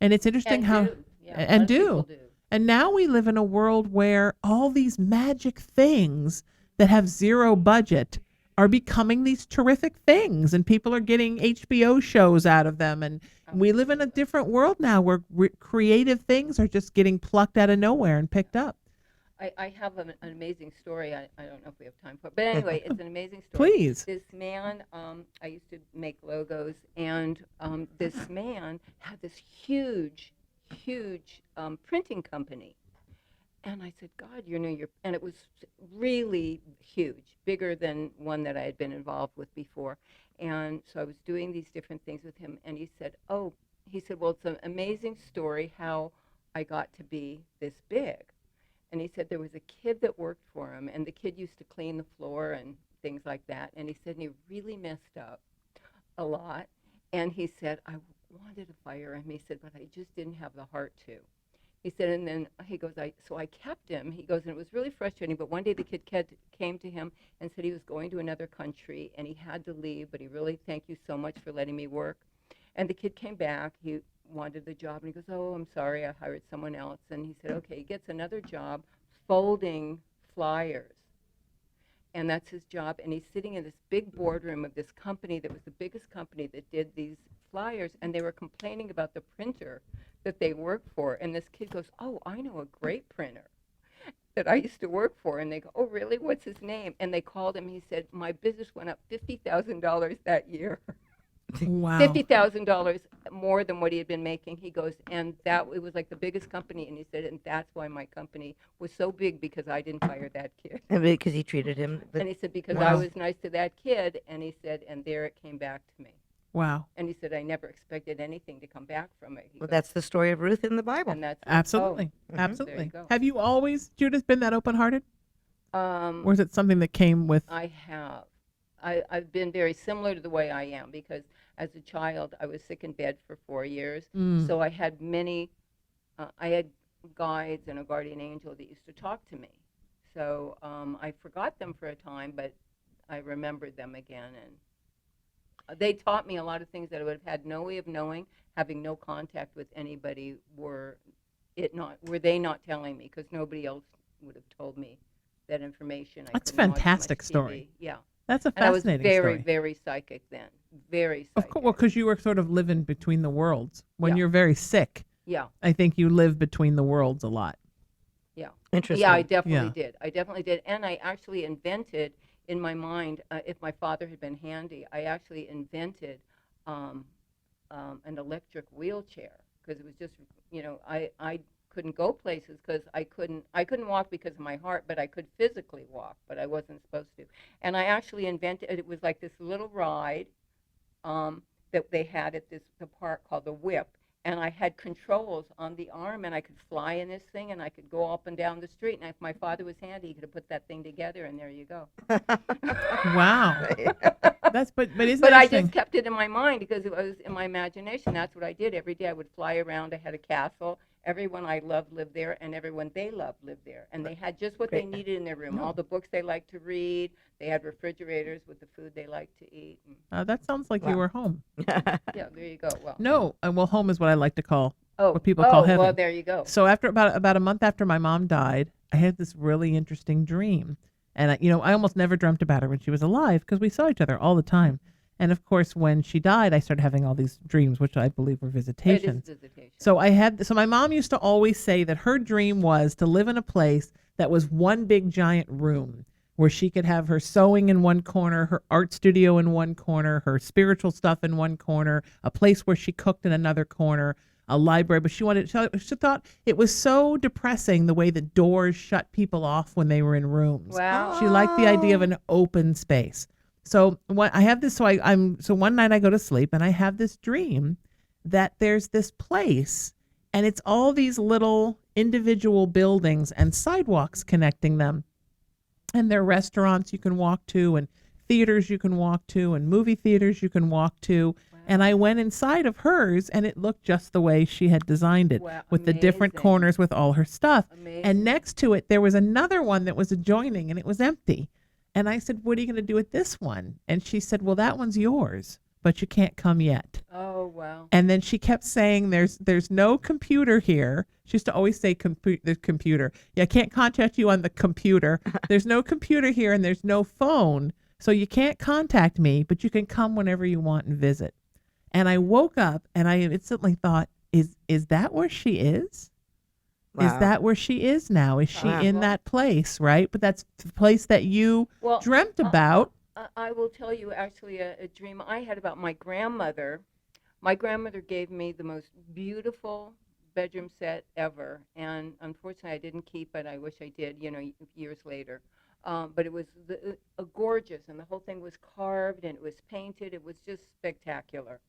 And it's interesting And how do. Yeah, and a lot of do. people do. And now we live in a world where all these magic things that have zero budget are becoming these terrific things, and people are getting HBO shows out of them. And we live in a different world now where creative things are just getting plucked out of nowhere and picked up. I have an amazing story. I don't know if we have time for it. But anyway, it's an amazing story. Please. This man, I used to make logos, and this man had this huge printing company. And I said, God, and it was really huge, bigger than one that I had been involved with before. And so I was doing these different things with him. And he said, well, it's an amazing story how I got to be this big. And he said there was a kid that worked for him, and the kid used to clean the floor and things like that. And he said, and he really messed up a lot. And he said, I wanted to fire him. He said, but I just didn't have the heart to. He said, and then he goes, so I kept him. He goes, and it was really frustrating, but one day the kid came to him and said he was going to another country, and he had to leave, but he really, thank you so much for letting me work. And the kid came back. He wanted the job, and he goes, oh, I'm sorry, I hired someone else. And he said, okay, he gets another job folding flyers. And that's his job, and he's sitting in this big boardroom of this company that was the biggest company that did these flyers, and they were complaining about the printer that they worked for. And this kid goes, oh, I know a great printer that I used to work for. And they go, oh, really? What's his name? And they called him. He said, my business went up $50,000 that year. Wow. $50,000 more than what he had been making. He goes, and it was like the biggest company. And he said, and that's why my company was so big, because I didn't fire that kid. And because he treated him. And he said, because I Wow. was nice to that kid. And he said, and there it came back to me. Wow. And he said, I never expected anything to come back from it. He Well, goes, that's the story of Ruth in the Bible. and that's Absolutely. There Absolutely. you go. Have you always, Judith, been that open-hearted? Um, Or is it something that came with? I have. I've been very similar to the way I am because as a child, I was sick in bed for 4 years. Mm. So I had I had guides and a guardian angel that used to talk to me. So I forgot them for a time, but I remembered them again. And they taught me a lot of things that I would have had no way of knowing, having no contact with anybody, were they not telling me, because nobody else would have told me that information. That's a couldn't watch much fantastic TV. story. Yeah. That's a And I was fascinating very, story. very psychic then. Very Of psychic. course, well, because you were sort of living between the worlds. When Yeah. you're very sick, Yeah. I think you live between the worlds a lot. Yeah. Interesting. Yeah, I definitely Yeah. did. I definitely did. And I actually invented in my mind, if my father had been handy, I actually invented an electric wheelchair, because it was just, I couldn't go places because I couldn't walk because of my heart, but I could physically walk, but I wasn't supposed to. And I actually invented, it was like this little ride that they had at the park called the Whip. And I had controls on the arm, and I could fly in this thing, and I could go up and down the street. And if my father was handy, he could have put that thing together, and there you go. Wow. That's but isn't But that I interesting? just kept it in my mind because it was in my imagination. That's what I did every day. I would fly around. I had a castle. Everyone I loved lived there, and everyone they loved lived there. And they had just what they Great. needed in their room. All the books they liked to read. They had refrigerators with the food they liked to eat. And, That sounds like you Wow. were home. yeah, there you go. Well, No, well, home is what I like to call oh, what people call heaven. well, there you go. So after about a month after my mom died, I had this really interesting dream, and I almost never dreamt about her when she was alive because we saw each other all the time. And of course, when she died, I started having all these dreams, which I believe were visitations. It is visitation. So my mom used to always say that her dream was to live in a place that was one big giant room where she could have her sewing in one corner, her art studio in one corner, her spiritual stuff in one corner, a place where she cooked in another corner, a library. But she thought it was so depressing the way the doors shut people off when they were in rooms. Wow. She liked the idea of an open space. So I have this. So one night I go to sleep and I have this dream that there's this place, and it's all these little individual buildings and sidewalks connecting them, and there are restaurants you can walk to, and theaters you can walk to, and movie theaters you can walk to. Wow. And I went inside of hers, and it looked just the way she had designed it, Wow, with the different amazing. corners with all her stuff. Amazing. And next to it, there was another one that was adjoining, and it was empty. And I said, what are you going to do with this one? And she said, well, that one's yours, but you can't come yet. Oh, wow. And then she kept saying, there's no computer here. She used to always say the computer. Yeah, I can't contact you on the computer. There's no computer here, and there's no phone. So you can't contact me, but you can come whenever you want and visit. And I woke up and I instantly thought, is that where she is? Wow. Is that where she is now? Is she Wow. in that place, right? But that's the place that you dreamt about. I will tell you actually a dream I had about my grandmother. My grandmother gave me the most beautiful bedroom set ever, and unfortunately I didn't keep it. I wish I did, years later. But it was gorgeous, and the whole thing was carved, and it was painted. It was just spectacular.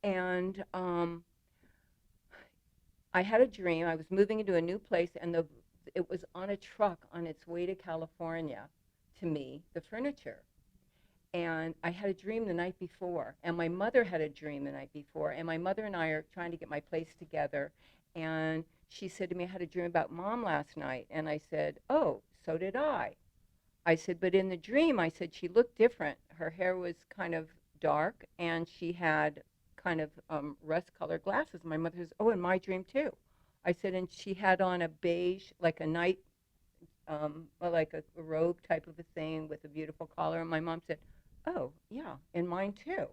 And I had a dream. I was moving into a new place, and it was on a truck on its way to California to me, the furniture. And I had a dream the night before, and my mother had a dream the night before, and my mother and I are trying to get my place together. And she said to me, I had a dream about Mom last night. And I said, oh, so did I. I said, but in the dream, I said, she looked different. Her hair was kind of dark, and she had kind of rust-colored glasses. My mother says, oh, in my dream too. I said, and she had on a beige, like a night, like a robe type of a thing with a beautiful collar. And my mom said, oh, yeah, in mine too.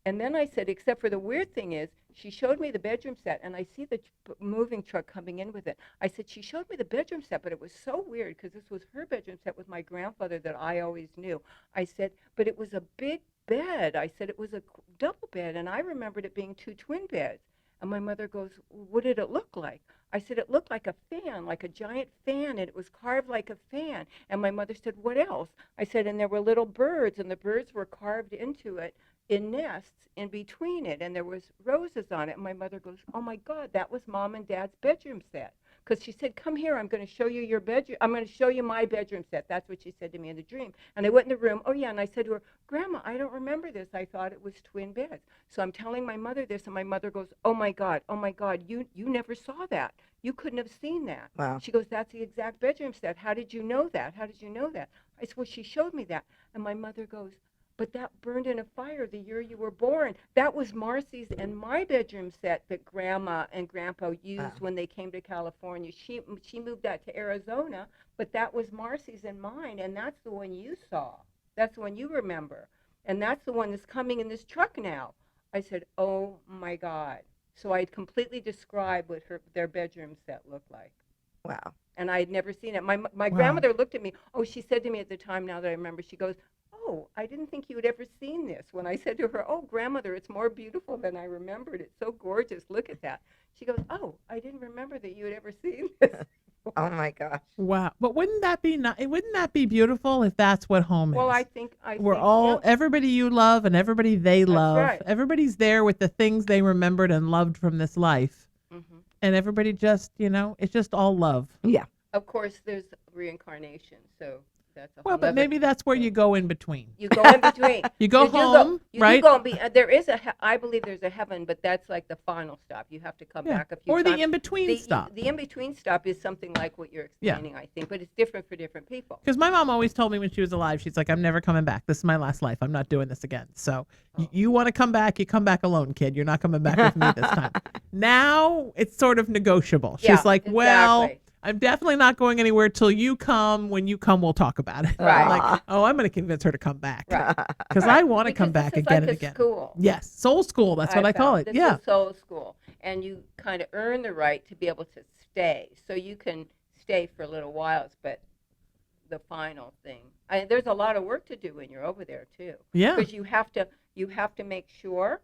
And then I said, except for the weird thing is, she showed me the bedroom set, and I see the moving truck coming in with it. I said, she showed me the bedroom set, but it was so weird because this was her bedroom set with my grandfather that I always knew. I said, but it was a big bed. I said, it was a double bed, and I remembered it being 2 twin beds. And my mother goes, what did it look like? I said, it looked like a fan, like a giant fan, and it was carved like a fan. And my mother said, what else? I said, and there were little birds, and the birds were carved into it in nests in between it, and there was roses on it. And my mother goes, "Oh my God, that was Mom and Dad's bedroom set." Because she said, "Come here, I'm going to show you your bedroom. I'm going to show you my bedroom set." That's what she said to me in the dream. And I went in the room. Oh yeah, and I said to her, "Grandma, I don't remember this. I thought it was twin beds." So I'm telling my mother this, and my mother goes, "Oh my God, you never saw that. You couldn't have seen that." Wow. She goes, "That's the exact bedroom set. How did you know that? How did you know that?" I said, "Well, she showed me that." And my mother goes, "But that burned in a fire the year you were born. That was Marcy's and my bedroom set that Grandma and Grandpa used when they came to California. She moved that to Arizona, but that was Marcy's and mine, and that's the one you saw. That's the one you remember. And that's the one that's coming in this truck now." I said, "Oh my God." So I completely described what their bedroom set looked like. Wow. And I had never seen it. My Wow. grandmother looked at me. Oh, she said to me at the time, now that I remember, she goes, "Oh, I didn't think you had ever seen this." When I said to her, "Oh, grandmother, it's more beautiful than I remembered. It's so gorgeous. Look at that." She goes, "Oh, I didn't remember that you had ever seen this." Oh my gosh. Wow. But wouldn't that be beautiful if that's what home is? Well, I think We're everybody you love and everybody they love. right. Everybody's there with the things they remembered and loved from this life. Mm-hmm. And everybody just, it's just all love. Yeah. Of course, there's reincarnation, so that's a Well, whole but other maybe that's where thing. you go in between. You go in between. You go do home, you right? do go and there is I believe there's a heaven, but that's like the final stop. You have to come Yeah. back a few Or times. the in-between stop. The in-between stop is something like what you're explaining, I think, but it's different for different people. Because my mom always told me when she was alive, she's like, "I'm never coming back. This is my last life. I'm not doing this again. So you want to come back, you come back alone, kid. You're not coming back with me this time." Now it's sort of negotiable. She's Yeah, like, "Well, exactly. I'm definitely not going anywhere till you come. When you come, we'll talk about it." Right. I'm like, "Oh, I'm going to convince her to come back." Right. Because I want to come Because back this is again like and a again. School. Yes. Soul school. That's what I call found. it. This Yeah. is soul school. And you kind of earn the right to be able to stay. So you can stay for a little while, but the final thing. There's a lot of work to do when you're over there too. Yeah. Because you have to make sure.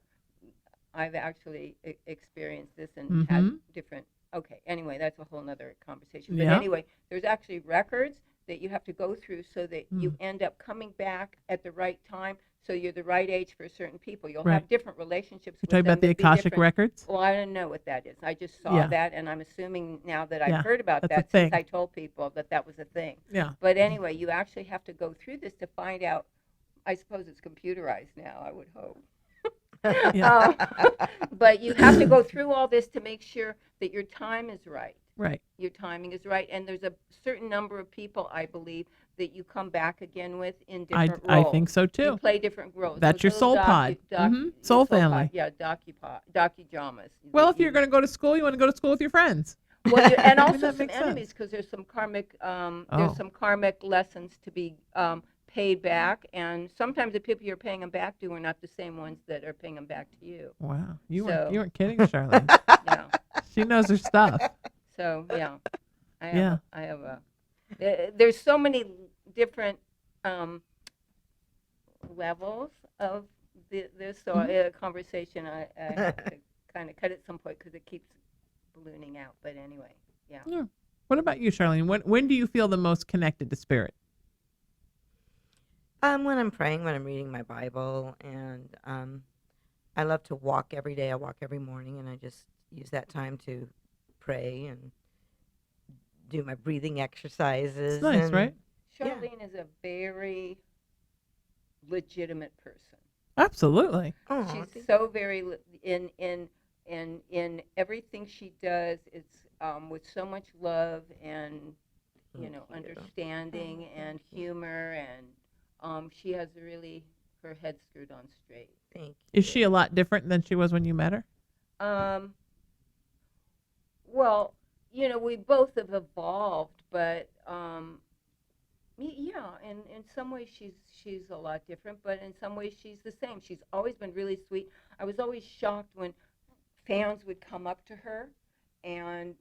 I've actually experienced this and had different. Okay. Anyway, that's a whole nother conversation. But Yeah. anyway, there's actually records that you have to go through so that you end up coming back at the right time. So you're the right age for certain people. You'll Right. have different relationships. You're with talking them about the that be Akashic different. records? Well, I don't know what that is. I just saw Yeah. that, and I'm assuming now that I've Yeah, heard about that's a that thing. since I told people that was a thing. Yeah. But anyway, you actually have to go through this to find out. I suppose it's computerized now, I would hope. Yeah. But you have to go through all this to make sure that your time is right. Right. Your timing is right. And there's a certain number of people, I believe, that you come back again with in different I roles. think so You too. play different roles. That's Those your little soul pod. your Soul family. pod. Yeah, docudramas. Well, if you're going to go to school, you want to go to school with your friends. Well, and I mean, also that some makes sense. enemies, because there's some karmic Oh. there's some karmic lessons to be paid back, and sometimes the people you're paying them back to are not the same ones that are paying them back to you. Wow. You So- weren't kidding, Charlene. Yeah. She knows her stuff. So yeah, Yeah. I have there's so many different levels of this. So a conversation I have to kind of cut at some point because it keeps ballooning out. But anyway, yeah. Yeah. What about you, Charlene? When do you feel the most connected to spirit? When I'm praying, when I'm reading my Bible, and I love to walk every day. I walk every morning, and I just use that time to pray and do my breathing exercises. It's nice, and- right? Yeah. Charlene is a very legitimate person. Absolutely. Oh, She's so very in everything she does. It's with so much love and Thank you. understanding and humor, and she has really her head screwed on straight. Thank you. Is she a lot different than she was when you met her? Well, we both have evolved, but yeah, in some ways she's a lot different, but in some ways she's the same. She's always been really sweet. I was always shocked when fans would come up to her, and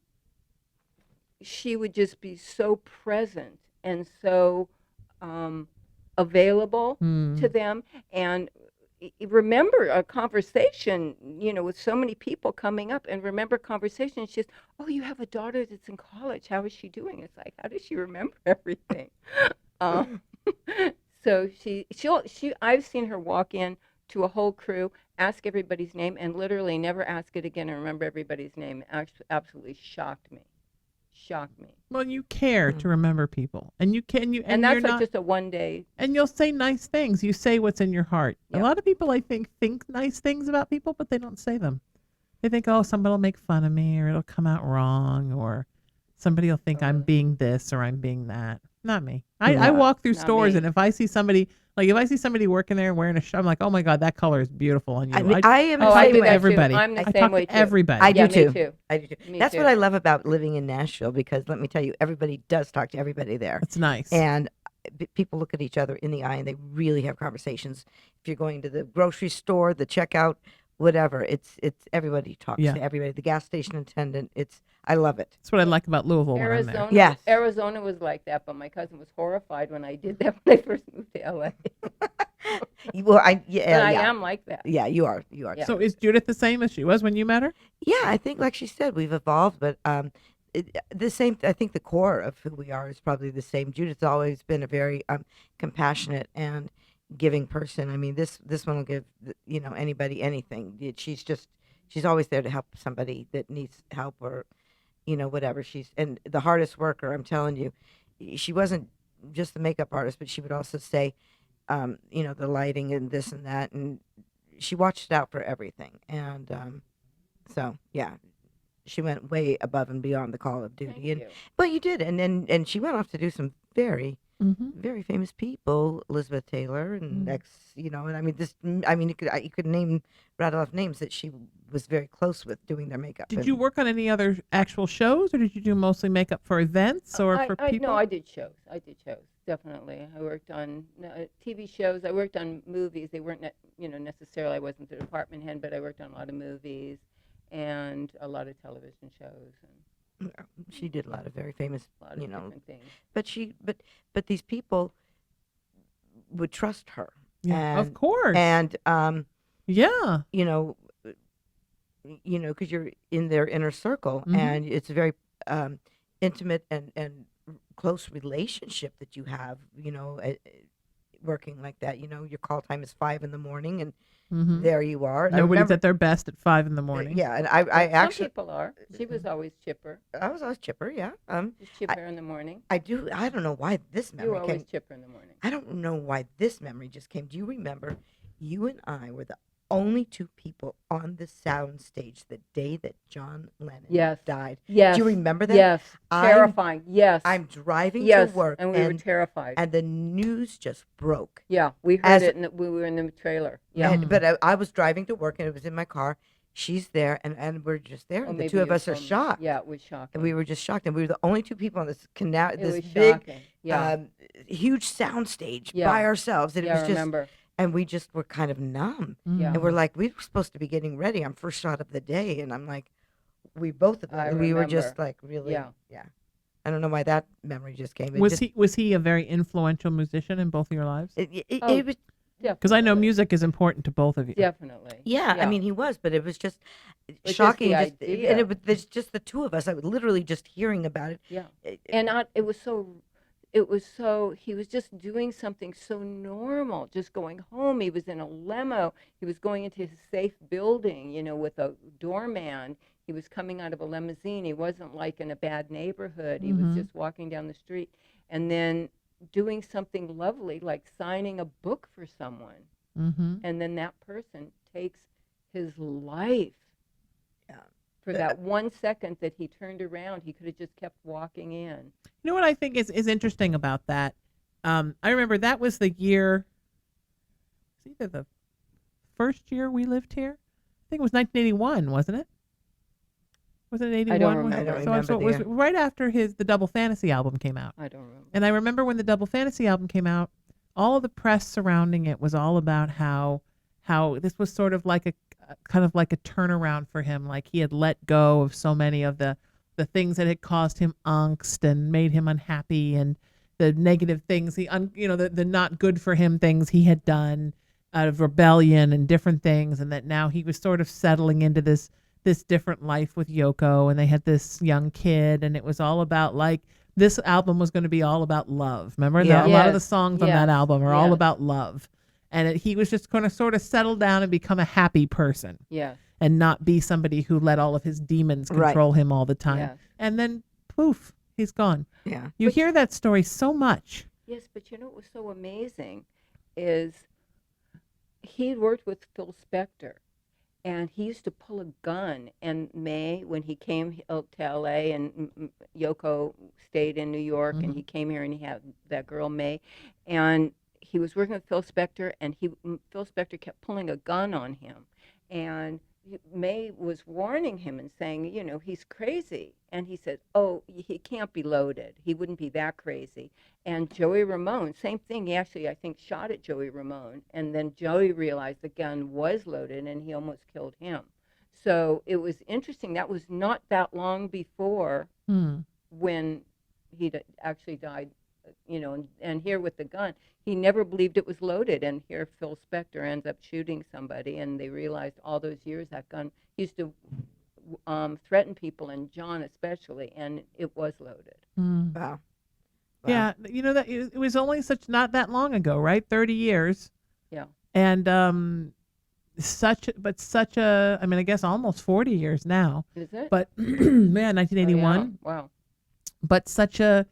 she would just be so present and so available to them. And remember a conversation, with so many people coming up, and remember conversations. She's, "Oh, you have a daughter that's in college. How is she doing?" It's like, how does she remember everything? So I've seen her walk in to a whole crew, ask everybody's name, and literally never ask it again and remember everybody's name. Absolutely shocked me. Shocked me. Well, you care to remember people, and you can you And you're that's like not, just a one day. and you'll say nice things. You say what's in your heart. A Yeah. lot of people, I think nice things about people, but they don't say them. They think, oh, somebody will make fun of me, or it'll come out wrong, or somebody will think I'm being this or I'm being that. Not me. I walk through Not stores, me. and if I see somebody working there wearing a shirt, I'm like, oh my god, that color is beautiful on you. I mean, I am Oh, the I same do way. that everybody. too. I'm the I same talk way to too. everybody. I do Yeah, too. me too. I do too. Me That's too. what I love about living in Nashville, because let me tell you, everybody does talk to everybody there. It's nice. And people look at each other in the eye and they really have conversations. If you're going to the grocery store, the checkout, whatever, it's everybody talks Yeah. to everybody. The gas station attendant, I love it. That's what I like about Louisville when I'm there. Arizona, Yes. Arizona was like that, but my cousin was horrified when I did that when I first moved to LA. Well, And I am like that. Yeah, you are. Yeah. So is Judith the same as she was when you met her? Yeah, I think, like she said, we've evolved, but the same. I think the core of who we are is probably the same. Judith's always been a very compassionate and giving person. I mean, this one will give anybody anything. She's always there to help somebody that needs help, or whatever. And the hardest worker. I'm telling you, she wasn't just the makeup artist, but she would also say, the lighting and this and that, and she watched out for everything. And so yeah, she went way above and beyond the call of duty. Thank and you. But you did, and she went off to do some very, very famous people, Elizabeth Taylor and and I mean, you could rattle off names that she was very close with doing their makeup. Did you work on any other actual shows, or did you do mostly makeup for events or for people? No, I did shows. Definitely. I worked on TV shows. I worked on movies. They weren't, necessarily. I wasn't the department head, but I worked on a lot of movies and a lot of television shows and She did a lot of very famous, a lot of different things. but these people would trust her. Yeah, of And- course. And yeah. because you're in their inner circle, and it's a very intimate and close relationship that you have, working like that. Your call time is 5 a.m, and there you are. And I Nobody's remember- at their best at 5 a.m. Yeah, and I Some actually, people are. She was always chipper. I was always chipper, yeah. Just chipper in the morning. I don't know why this You memory were always came. chipper in the morning. I don't know why this memory just came. Do you remember you and I were the only two people on the sound stage the day that John Lennon Yes. died? Yes. Do you remember that? Yes. I'm- Terrifying. Yes. I'm driving yes. to work, and we were terrified. and the news just broke. yeah, we heard as- it, and we were in the trailer. Yeah. But I was driving to work, and it was in my car. She's there, and we're just there, Or and the maybe two of you us are told me. shocked. Yeah, it was shocking. And we were just shocked, and we were the only two people on this canal, It this was big, shocking. Yeah. huge sound stage Yeah. by ourselves, and yeah, it I was just, remember. and we just were kind of numb. Yeah. And we're like, we were supposed to be getting ready. I'm first shot of the day, and I'm like, we both of I us, we were just remember. like really, Yeah. I don't know why that memory just came. It Was just, he a very influential musician in both of your lives? Oh, it was, Because I know Definitely. music is important to both of you. Definitely. yeah, I mean, he was, but it was just just shocking. the Just, idea. and it was there's just the two of us. I was literally just hearing about it. Yeah. It- And it was so he was just doing something so normal, just going home. He was in a limo. He was going into his safe building, with a doorman. He was coming out of a limousine. He wasn't like in a bad neighborhood. He was just walking down the street, and then doing something lovely like signing a book for someone. Mm-hmm. And then that person takes his life. Yeah. For that 1 second that he turned around, he could have just kept walking in. You know what I think is interesting about that? I remember that was the year, it was either the first year we lived here. I think it was 1981, wasn't it? Was it 81? I don't remember. I don't So remember it the was year. right after the Double Fantasy album came out. I don't remember. And I remember when the Double Fantasy album came out, all of the press surrounding it was all about how this was sort of like a kind of like a turnaround for him. Like he had let go of so many of the things that had caused him angst and made him unhappy, and the negative things, the not good for him things he had done out of rebellion and different things. And that now he was sort of settling into this different life with Yoko, and they had this young kid, and it was all about like, this album was going to be all about love. Remember, Yeah. a lot of the Yes. songs on Yes. that album are all Yes. about love. And he was just going to sort of settle down and become a happy person Yeah. and not be somebody who let all of his demons Right. control him all the time. Yeah. And then poof, he's gone. Yeah. You hear that story so much. Yes, but you know what was so amazing is he'd worked with Phil Spector, and he used to pull a gun. And May, when he came to LA, and Yoko stayed in New York, and he came here, and he had that girl May, and he was working with Phil Spector, and Phil Spector kept pulling a gun on him, and May was warning him and saying, you know, he's crazy. And he said, oh, he can't be loaded. He wouldn't be that crazy. And Joey Ramone, same thing. He actually, I think, shot at Joey Ramone. And then Joey realized the gun was loaded, and he almost killed him. So it was interesting. That was not that long before when he actually died, you know, and here with the gun. He never believed it was loaded, and here Phil Spector ends up shooting somebody, and they realized all those years that gun used to threaten people, and John especially, and it was loaded. Wow. Yeah, you know that it was only not that long ago, right? 30 years. Yeah. And such a I mean, I guess almost 40 years now. Is it? But man, 1981. Oh, yeah. Wow. But so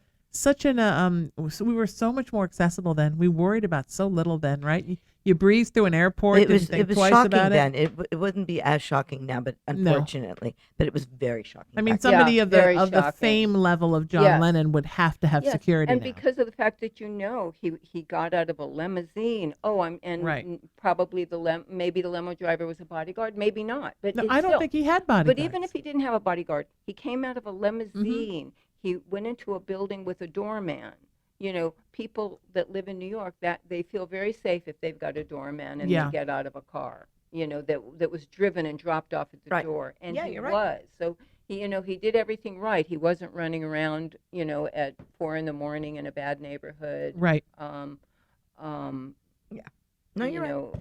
we were so much more accessible then. We worried about so little then, right? You breezed through an airport, It didn't was think it was twice shocking about then. it. It wouldn't be as shocking now, but unfortunately, but it was very shocking. I mean, back then. somebody Yeah, of very the shocking. fame level of John Yes. Lennon would have to have Yes, security and now. because of the fact that, you know, he got out of a limousine. Oh, Right. Probably maybe the limo driver was a bodyguard, maybe not. But No, it's I don't still- think he had bodyguards. But even if he didn't have a bodyguard, he came out of a limousine. He went into a building with a doorman. You know, people that live in New York, that they feel very safe if they've got a doorman and Yeah. they get out of a car. You know, that was driven and dropped off at the Right. door, and Yeah, he you're right. was. So he, you know, he did everything right. He wasn't running around, you know, at 4 a.m. in a bad neighborhood. Right. No, you you're right. know,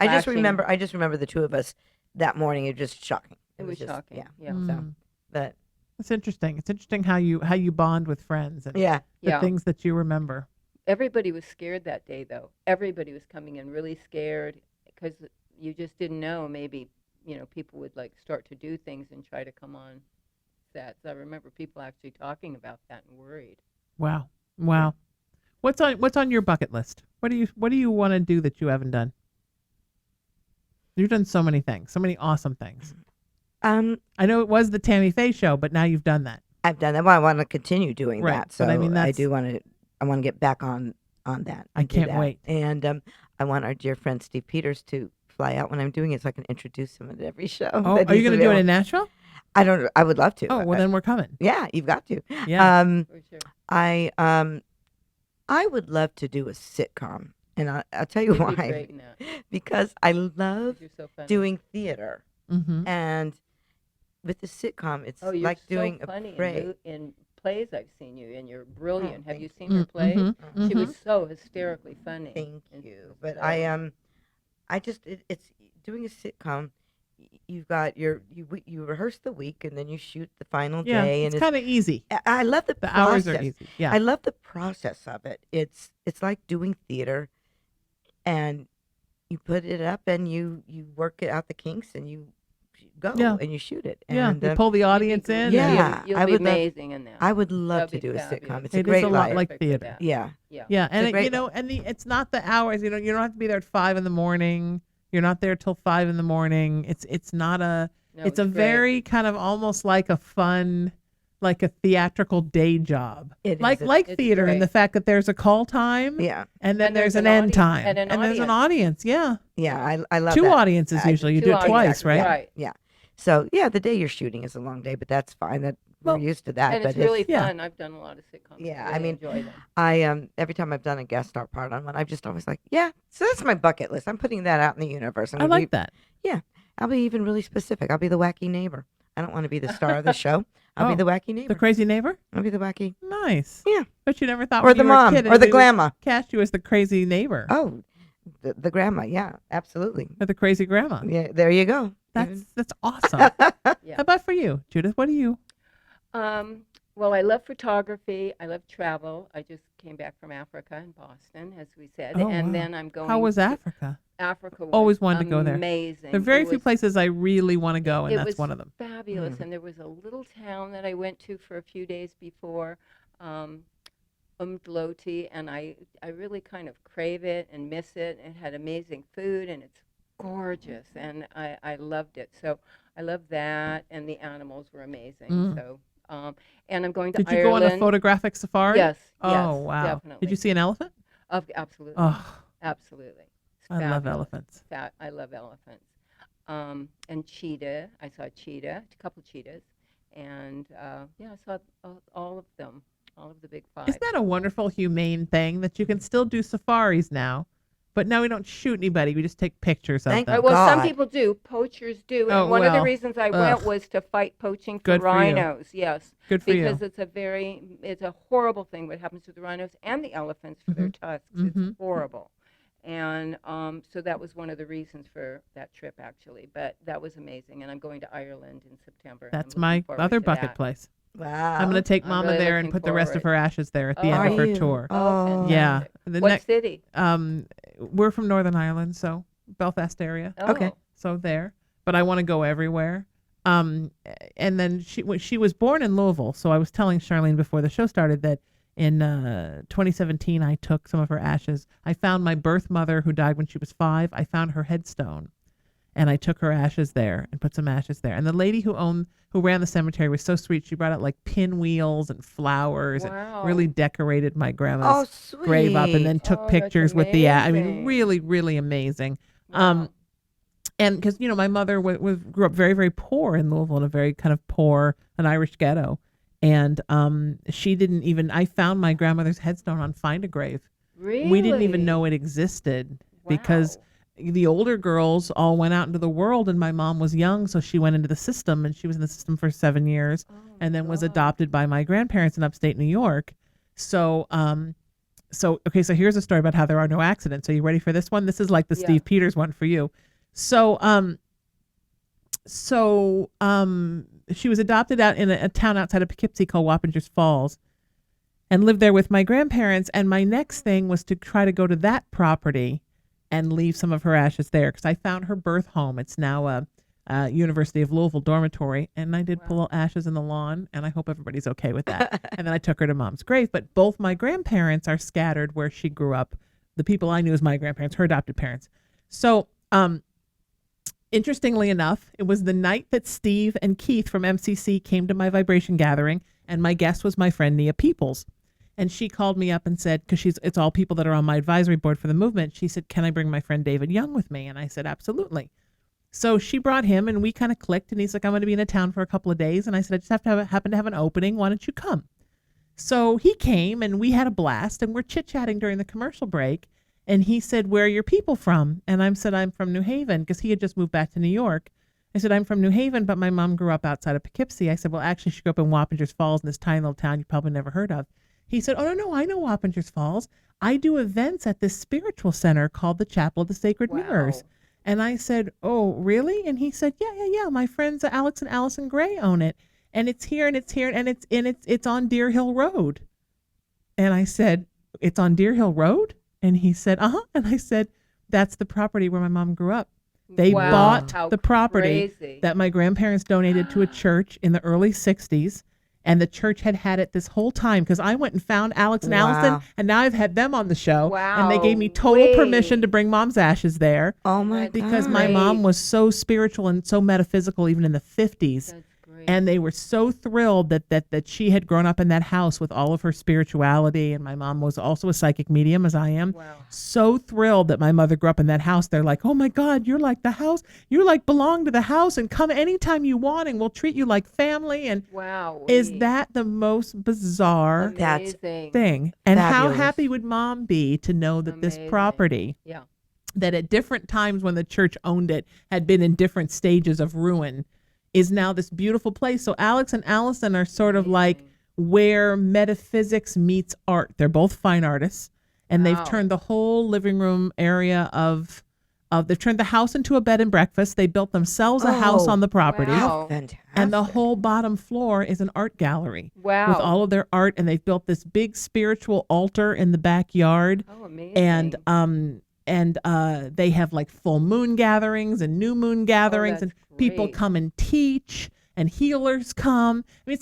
I just flashing. remember the two of us that morning. It was just shocking. It was just, shocking. Yeah. Yeah. So, but It's interesting. It's interesting how you bond with friends and yeah, the Yeah. things that you remember. Everybody was scared that day, though. Everybody was coming in really scared because you just didn't know. Maybe, you know, people would like start to do things and try to come on sets. I remember people actually talking about that and worried. Wow. Wow. What's on your bucket list? What do you want to do that you haven't done? You've done so many things, so many awesome things. I know it was the Tammy Faye show, but now you've done that. I've done that. Well, I want to continue doing Right, that. So but I mean, I do want to. I want to get back on that. I and do can't that. wait. And I want our dear friend Steve Peters to fly out when I'm doing it, so I can introduce him at every show. Oh, that are you he's going to do it in available. Nashville? I don't. I would love to. Oh, well then we're coming. Yeah, you've got to. Yeah. For sure. I would love to do a sitcom, and I'll tell you You'd be why. great in that. Because I love You're so funny. doing theater, Mm-hmm. and with the sitcom, it's Oh, you're like so doing funny a play. in plays I've seen you, and you're brilliant. Have thank you seen her plays? Mm-hmm. She was so hysterically funny. Thank And you. But so- I just it's doing a sitcom. You've got you rehearse the week and then you shoot the final Yeah, day, it's and kind of easy. I love the The process. hours are easy. Yeah. I love the process of it. It's like doing theater, and you put it up and you work it out the kinks and you go Yeah. and you shoot it. Yeah. And You pull the audience in. Yeah. and- You'll I be would love- amazing in that. I would love That'd to be do a fabulous. sitcom. It's It a is great a lot life. like Perfect for theater. that. Yeah. Yeah. Yeah, It's and a you great know, and it's not the hours. You don't have to be there at 5 a.m. You're not there till 5 a.m. It's not a. No, it's a great. very kind of almost like a fun, like a theatrical day job. It like is. like It's theater in great. the fact that there's a call time. Yeah. And then And there's there's an an end audience- time. and an there's an audience. audience. Yeah. Yeah. I love Two that. audiences I- usually. You Two do it audiences, twice, right? Right. Yeah. So yeah, the day you're shooting is a long day, but that's fine. That Well, we're used to that. And but it's really yeah. fun. I've done a lot of sitcoms. Yeah, I I really mean, enjoy them. I every time I've done a guest star part on one, I've just always like, yeah. So that's my bucket list. I'm putting that out in the universe. I like that. I'll be even really specific. I'll be the wacky neighbor. I don't want to be the star of the show. I'll Oh, be the wacky neighbor. The crazy neighbor. I'll be the wacky, Nice. Yeah. But you never thought or when the you were a mom, kid or the anybody would grandma. cast you as the crazy neighbor Oh, the grandma. Yeah, absolutely. or the crazy grandma. Yeah, there you go. That's awesome. How Yeah. about for you, Judith? What do you? Well, Well, I love photography. I love travel. I just came back from Africa and Boston, as we said, Oh, and wow. then I'm going. How was to, Africa? Africa was Always wanted to go there. amazing. There are very It few was, places I really want to go, and it that's was one of them. fabulous, and there was a little town that I went to for a few days before, um, Umdloti, and I really kind of crave it and miss it. It had amazing food, and it's gorgeous, and I loved it. So I love that, and the animals were amazing. Mm. So, and I'm going to Did you Ireland. go on a photographic safari? Yes. Oh, yes, wow. definitely. Did you see an elephant? Absolutely. Oh, Absolutely. It's I love fabulous. elephants. I love elephants. And cheetah. I saw cheetah, a couple cheetahs, and yeah, I saw all of them, all of the big five. Isn't that a wonderful, humane thing that you can still do safaris now, but now we don't shoot anybody. We just take pictures of Thank them. Well, some God. people do. Poachers do. And Oh, one of the well, reasons I ugh. went was to fight poaching for Good for you. rhinos. Yes. Good for Because you. it's a horrible thing what happens to the rhinos and the elephants for their tusks. Mhm. It's horrible. And so that was one of the reasons for that trip, actually. But that was amazing. And I'm going to Ireland in September. and I'm That's looking my forward other to bucket that. place. Wow. I'm going to take I'm Mama really there and looking put the rest of forward. her ashes there at the Oh, end of her Are you? tour. Oh, Oh. Yeah. fantastic. The What next, city? we're from Northern Ireland, so Belfast area. Oh. Okay. So there, but I want to go everywhere. And then she was born in Louisville, so I was telling Charlene before the show started that in 2017 I took some of her ashes. I found my birth mother who died when she was 5. I found her headstone, and I took her ashes there and put some ashes there. And the lady who ran the cemetery was so sweet. She brought out like pinwheels and flowers Wow. and really decorated my Oh, grandma's sweet. grave up, and then took Oh, that's pictures with the. I mean, amazing. really, really amazing. Wow. And because my mother grew up very, very poor in Louisville, in a very kind of poor, an Irish ghetto, and she didn't even. I found my grandmother's headstone on Find a Grave. Really? We didn't even know it existed because the older girls all went out into the world, and my mom was young, so she went into the system, and she was in the system for 7 years, and then was adopted by my grandparents in upstate New York. So, okay, so here's a story about how there are no accidents. Are you ready for this one? This is like the Yeah. Steve Peters one for you. So she was adopted out in a town outside of Poughkeepsie called Wappingers Falls, and lived there with my grandparents. And my next thing was to try to go to that property and leave some of her ashes there, because I found her birth home. It's now a University of Louisville dormitory, and I did pull ashes in the lawn, and I hope everybody's okay with that. And then I took her to Mom's grave. But both my grandparents are scattered where she grew up. The people I knew as my grandparents, her adopted parents. So, interestingly enough, it was the night that Steve and Keith from MCC came to my vibration gathering, and my guest was my friend Nia Peoples. And she called me up and said, because it's all people that are on my advisory board for the movement, she said, "Can I bring my friend David Young with me?" And I said, "Absolutely." So she brought him, and we kind of clicked, and he's like, "I'm going to be in a town for a couple of days." And I said, "I just happen to have an opening. Why don't you come?" So he came, and we had a blast, and we're chit-chatting during the commercial break. And he said, "Where are your people from?" And I said, "I'm from New Haven," because he had just moved back to New York. I said, "I'm from New Haven, but my mom grew up outside of Poughkeepsie." I said, "Well, actually, she grew up in Wappingers Falls, in this tiny little town you probably never heard of." He said, "Oh, no, I know Wappingers Falls. I do events at this spiritual center called the Chapel of the Sacred Mirrors." And I said, "Oh, really?" And he said, Yeah. My friends Alex and Allison Gray own it, and it's here, and it's on Deer Hill Road." And I said, "It's on Deer Hill Road?" And he said, "Uh-huh." And I said, "That's the property where my mom grew up." They Wow, bought how the property crazy. that my grandparents donated to a church in the early 60s. And the church had it this whole time, because I went and found Alex and Wow. Allison, and now I've had them on the show. And they gave me total Wow-wee. permission to bring Mom's ashes there, Oh my because God. my mom Great. was so spiritual and so metaphysical even in the 50s. That's great. And they were so thrilled that she had grown up in that house with all of her spirituality. And my mom was also a psychic medium, as I am. Wow. So thrilled that my mother grew up in that house. They're like, "Oh my God, you're like the house. You like belong to the house, and come anytime you want, and we'll treat you like family." And Wow. is that the most bizarre That's amazing? thing? And how Fabulous. happy would Mom be to know that this Amazing. property, Yeah. that at different times when the church owned it had been in different stages of ruin, is now this beautiful place? So Alex and Allison are sort of like where metaphysics meets art. They're both fine artists, and they've Wow. turned the whole living room area of They've turned the house into a bed and breakfast. They built themselves a house Oh, on the property. wow. Fantastic. And the whole bottom floor is an art gallery Wow. with all of their art. And they've built this big spiritual altar in the backyard. Oh, amazing. And they have like full moon gatherings and new moon gatherings, that's and people great. come and teach, and healers come. I mean,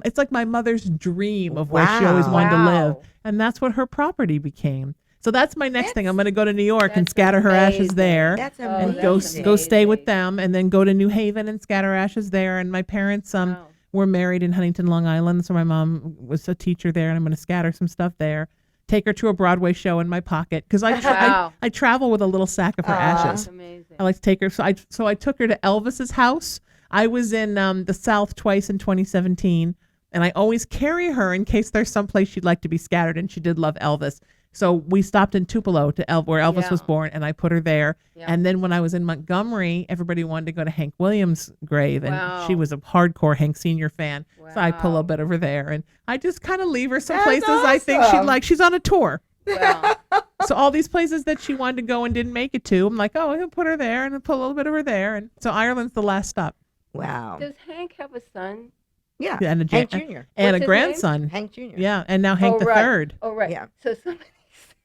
it's like my mother's dream of where she always wanted to live, Wow. and that's what her property became. So that's my next thing. I'm going to go to New York and That's scatter her ashes amazing. there. That's Oh, And amazing. go stay with amazing. them, and then go to New Haven and scatter ashes there. And my parents Wow. were married in Huntington, Long Island, so my mom was a teacher there, and I'm going to scatter some stuff there. Take her to a Broadway show in my pocket, because Wow. I travel with a little sack of her That's ashes. amazing. I like to take her. So I took her to Elvis's house. I was in the South twice in 2017, and I always carry her in case there's someplace she'd like to be scattered. And she did love Elvis. So we stopped in Tupelo where Elvis was Yeah. born, and I put her there. Yeah. And then when I was in Montgomery, everybody wanted to go to Hank Williams' grave, and Wow. she was a hardcore Hank Sr. fan. So I pull a Wow. bit over there, and I just kind of leave her some That's places I think she'd awesome. like. She's on a tour. Wow. So all these places that she wanted to go and didn't make it to, I'm like, oh, I'll put her there and I'll put a little bit over there. And so Ireland's the last stop. Wow. Does Hank have a son? Yeah. And a, Hank ja- Jr. and What's a his name? grandson. Hank Jr. Yeah, and now Hank Oh, the right. third. Oh, right. Yeah. So somebody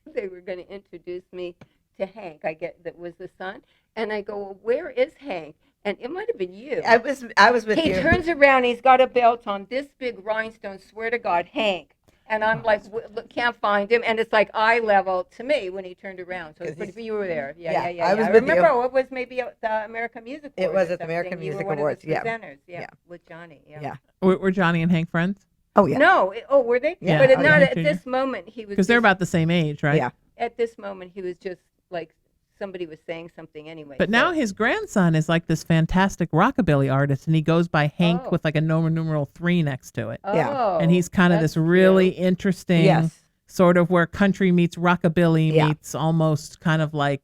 said they were going to introduce me to Hank. I get that was the son. And I go, well, where is Hank? And it might have been you. I was with He you. turns around. He's got a belt on, this big rhinestone. Swear to God, Hank. And I'm like, look, can't find him. And it's like eye level to me when he turned around. So 'Cause but he's- you were there. yeah, Yeah, yeah, yeah. I was yeah. with you. remember it was maybe at the American Music It Awards. was or at the American something. You Music were one Awards, Of the yeah. presenters, Yeah. with Johnny. Yeah. Yeah. Were Johnny and Hank friends? Oh yeah. No, were they? Yeah. But Oh, not yeah. at this moment. He was Because they're just- about the same age, right? Yeah. At this moment, he was just like somebody was saying something anyway. But so- now his grandson is like this fantastic rockabilly artist, and he goes by Hank Oh. with like a numeral 3 next to it. Yeah. Oh, And he's kind of that's this really cute. interesting Yes. sort of where country meets rockabilly Yeah. meets almost kind of like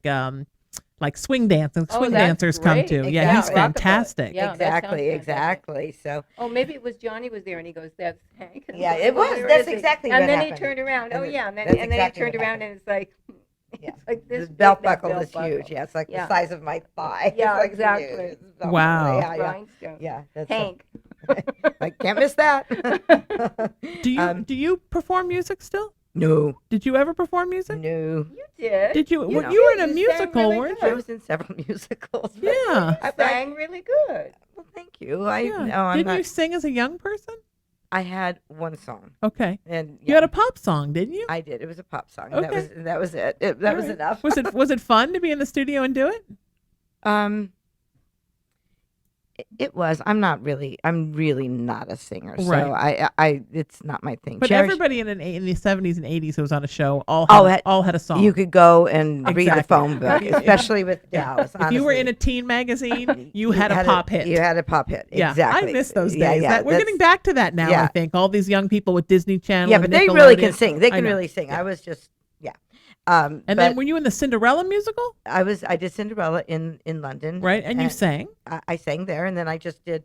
swing dance, and Oh, swing that's dancers come great. to. Yeah, he's Exactly. fantastic. Yeah, that sounds exactly. fantastic. Exactly. So Oh, maybe it was Johnny was there, and he goes, "That's Hank." And Yeah, I'm it like, was. "Where That's is he?" exactly And what then happened. he turned around. And Oh it- yeah, and then that's he exactly turned what around, and it's like, Yeah. it's like this this big, belt that buckle is belt huge. buckle. Yeah, it's like Yeah. the size of my thigh. Yeah, It's like exactly. huge. It's belt Wow. buckle. Yeah, yeah. Rhinestone. Yeah. That's Hank. I can't miss that. Do you perform music still? No. Did you ever perform music? No. You did. Did you? You well, know. you were in a You sang musical, really weren't good. I you? was in several musicals. but Yeah. You sang really good. Well, thank you. No, Yeah. I'm Didn't not. you sing as a young person? I had one song, Okay. and You had a pop song, didn't you? I did. It was a pop song. And Okay. That was it. That was Alright. enough. Was it fun to be in the studio and do it? It was. I'm really not a singer. So Right. I it's not my thing. But Cherish- everybody in the 70s and 80s who was on a show all Oh, had a song. you could go and read the Exactly. phone book, especially with Dallas. If you were in a honestly. teen magazine, you had a pop hit. You had a pop hit. Yeah, Exactly. I miss those days. Yeah, yeah, We're getting back to that now, I yeah. think. All these young people with Disney Channel. Yeah, and but they really can Nickelodeon. sing. They I can know. really sing. Yeah. I was just And but then were you in the Cinderella musical? I did Cinderella in London. Right, and you sang. I sang there, and then I just did.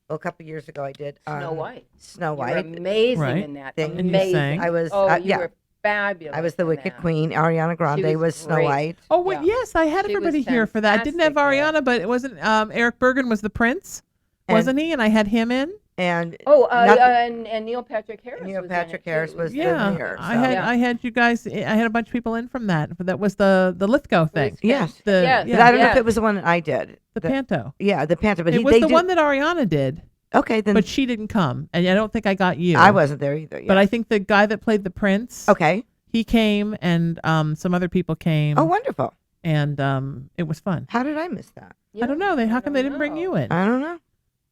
Well, a couple years ago, I did Snow White. Snow You were White. amazing Right. in that. Thing. And you Amazing. sang. I was. Oh, you yeah. were fabulous. I was the in Wicked that. Queen. Ariana Grande was was Snow great. White. Oh, wait, Yeah. yes, I had She was everybody here for that. I didn't have fantastic Ariana, there. but it wasn't. Eric Bergen was the prince, And- wasn't he? And I had him in. And Oh, Nothing- and Neil Patrick Harris. Neil was Patrick in it, Harris too. was Yeah, here. I so- had Yeah. I had you guys. I had a bunch of people in from that. But that was the Lithgow thing. Yes. The Yes. But I don't know if Yes. it was the one that I did. the panto. Yeah, the Panther. But It was they the do- one that Ariana did, Okay, then but she didn't come, and I don't think I got you. I wasn't there either. Yeah. But I think the guy that played the prince, Okay. he came, and some other people came, Oh, wonderful. and it was fun. How did I miss that? I don't know. How come they didn't bring you in? I don't know.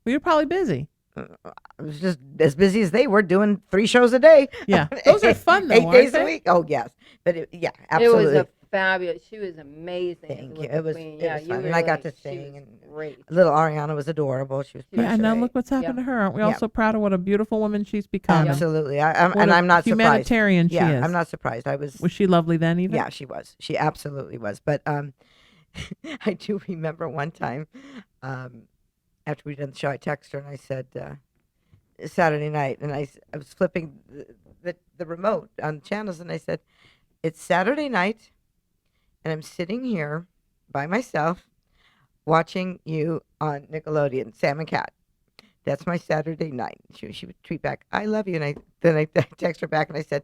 Well, you're probably busy. I was just as busy as they were, doing 3 shows a day. Yeah, those are fun though. 8 days aren't a they? week. Oh yes, but yeah, It absolutely. was a fabulous. She was amazing. as Thank the you. Wicked It was- Queen. it Yeah, was you fun. were And I got like- to she sing was and- great. Little Ariana was adorable. She was Yeah, Yeah, and now precious. look what's happened Yeah. to her. Aren't we all Yeah. so proud of what a beautiful woman she's become? Absolutely. What And a I'm not surprised. humanitarian Yeah, she is. I'm not surprised. I was. Was she lovely then? Even Yeah, she was. She absolutely was. But I do remember one time after we done the show, I texted her and I said Saturday night, and I was flipping the remote on channels, and I said, "It's Saturday night, and I'm sitting here by myself watching you on Nickelodeon, Sam and Cat. That's my Saturday night. She would tweet back, I love you. And I text her back and I said,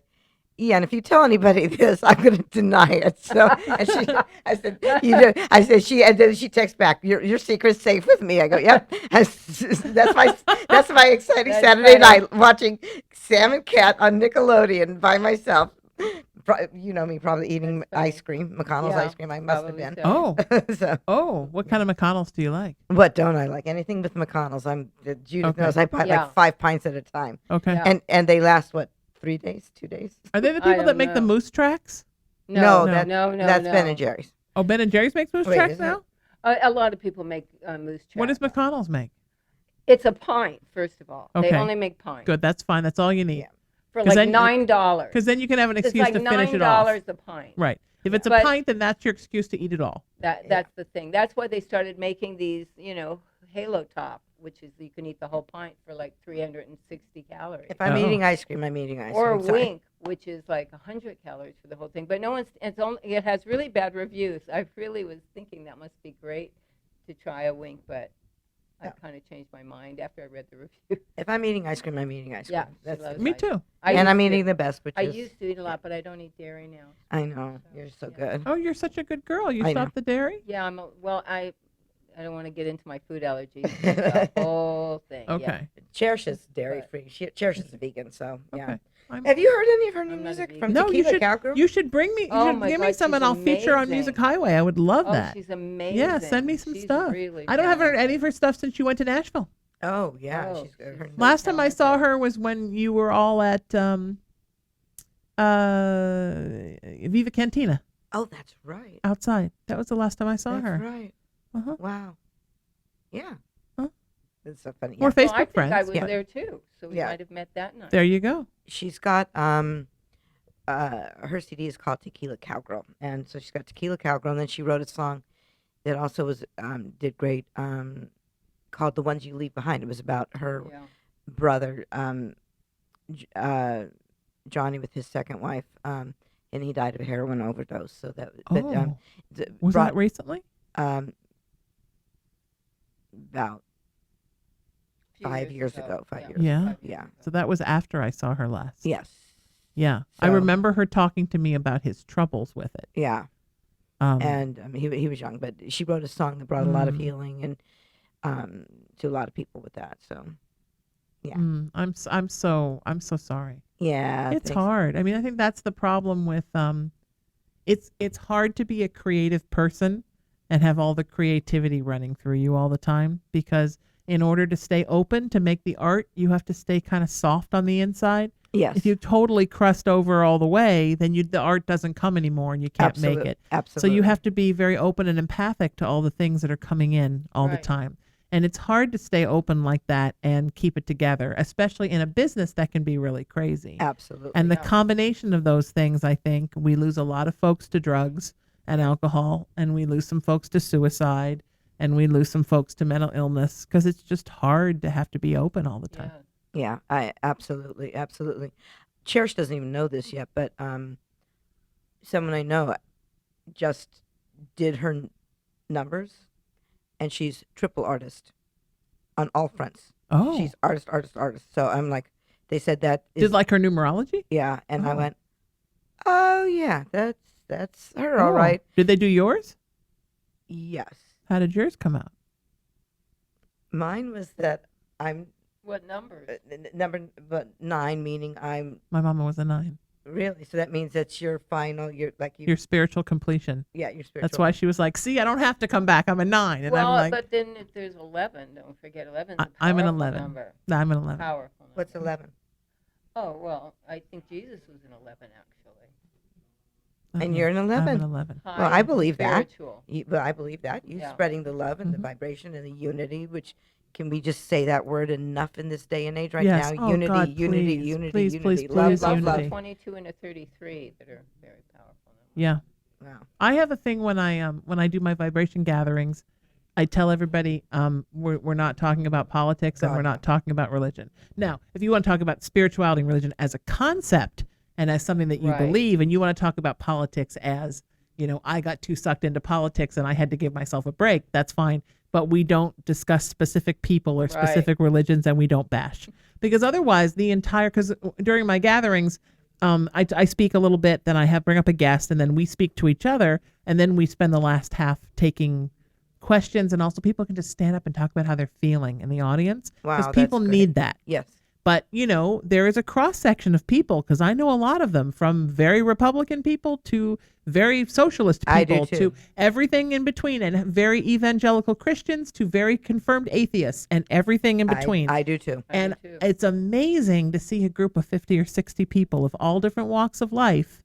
yeah, and if you tell anybody this, I'm going to deny it. So, and I said, you do. I said, and then she texts back, your secret's safe with me. I go, yep. That's my exciting Saturday night, watching Sam and Cat on Nickelodeon by myself. You know me, probably eating ice cream, McConnell's ice cream. I must have been. Oh, So, what kind of McConnell's do you like? what don't I like? Anything with McConnell's. Judith knows I buy like 5 pints at a time. Okay. Yeah. And they last, what, 3 days, 2 days? Are they the people that don't make the know. moose tracks? No, that's no. Ben and Jerry's. Oh, Ben and Jerry's makes moose Wait, tracks isn't now? A lot of people make moose tracks. What does McConnell's make? It's a pint, first of all. Okay. They only make pints. Good, that's fine. That's all you need. Yeah. For 'Cause like then $9. Because then you can have an It's excuse like to finish it off. $9 a pint. Right. If it's a But- pint, then that's your excuse to eat it all. That's the thing. That's why they started making these, Halo Top, which is you can eat the whole pint for like 360 calories. If I'm Oh. eating ice cream, I'm eating ice Or cream. Sorry. Wink, which is like 100 calories for the whole thing. But no one's. It has really bad reviews. I really was thinking that must be great to try a Wink, but I kind of changed my mind after I read the review. If I'm eating ice cream, I'm eating ice cream. Yeah, That's she loves it. Me ice too. And I'm used to- eating the best, which I is used to eat a lot, but I don't eat dairy now. I know you're so Yeah. good. Oh, you're such a good girl. You I know. stopped the dairy? Yeah, I don't want to get into my food allergies. The whole thing. Yeah. Okay. Cherish is dairy But- free. Cherish is a vegan, so yeah. Okay. I'm- Have you heard any of her new I'm not a music vegan. from No, you Tequila should. Cowgirl? You should bring me. You Oh should my give me God, some, she's and I'll feature on amazing. Music Highway. I would love Oh, that. she's amazing. Yeah, send me some She's stuff. Really I don't have talented. any of her stuff since you went to Nashville. Oh yeah, Oh, she's good. Her she's new- Last time I saw talented. her was when you were all at Viva Cantina Oh, that's right. outside. That was the last time I saw That's her. right. Uh-huh. Wow. Yeah. Huh? That's so funny. We're Yeah. Well, I Facebook think friends. I was Yeah. there too, so we Yeah. might have met that night. There you go. She's got her CD is called Tequila Cowgirl, and so she's got Tequila Cowgirl, and then she wrote a song that also was did great called The Ones You Leave Behind. It was about her Yeah. brother Johnny with his second wife, and he died of a heroin overdose. So that but Oh, th- was brought, that recently? about Few 5 years ago, 5 years Yeah. 5 years Yeah. ago. So that was after I saw her last. yes, Yeah. I So- remember her talking to me about his troubles with it. yeah. And he was young, but she wrote a song that brought a lot of Mm. healing and to a lot of people with that. So yeah. I'm so sorry. yeah, It's thanks. hard. I mean, I think that's the problem with it's hard to be a creative person and have all the creativity running through you all the time, because in order to stay open to make the art, you have to stay kind of soft on the inside. Yes, If you totally crust over all the way, then the art doesn't come anymore and you can't make it. Absolutely. So you have to be very open and empathic to all the things that are coming in all the Right. time. And it's hard to stay open like that and keep it together, especially in a business that can be really crazy. absolutely. And the Yeah. combination of those things, I think, we lose a lot of folks to drugs and alcohol, and we lose some folks to suicide, and we lose some folks to mental illness, because it's just hard to have to be open all the time. Yeah. yeah, I absolutely. Cherish doesn't even know this yet, but someone I know just did her numbers, and she's triple artist on all fronts. Oh, She's artist. So I'm like, they said that is, did like her numerology? yeah, and I Oh. went, oh yeah, that's her, all Oh. right. Did they do yours? Yes, How did yours come out? mine was that I'm What numbers? number but 9, meaning I'm My mama was a 9. really. So that means that's your final. You're like you. Your spiritual completion. Yeah, your spiritual. That's why she was like, see, I don't have to come back. I'm a 9. And Well, I'm like, but then if there's 11. Don't forget 11. I'm an 11. Number. "Nah, I'm an 11. Powerful number. What's 11? Oh well, I think Jesus was an 11 actually. And you're an 11. I'm an 11. Well, High I and believe that. spiritual. But I believe that you Yeah. spreading the love and the Mhm. vibration and the unity. Which can we just say that word enough in this day and age right Yes. now? Oh, unity, God, unity, please, unity, please, unity. please, Love, please, love, There's love. unity. 22 and a 33 that are very powerful numbers. Yeah. Wow. I have a thing when I do my vibration gatherings, I tell everybody we're not talking about politics and God, we're no. not talking about religion. Now, if you want to talk about spirituality and religion as a concept and as something that you Right. believe, and you want to talk about politics as I got too sucked into politics and I had to give myself a break. That's fine. But we don't discuss specific people or specific religions, and we don't bash. Because otherwise because during my gatherings, I speak a little bit, then I bring up a guest, and then we speak to each other, and then we spend the last half taking questions, and also people can just stand up and talk about how they're feeling in the audience. Wow, because people that's great. need that. Yes. But, there is a cross section of people, because I know a lot of them, from very Republican people to very socialist I do people too. to everything in between, and very evangelical Christians to very confirmed atheists and everything in between. I do too. And it's amazing to see a group of 50 or 60 people of all different walks of life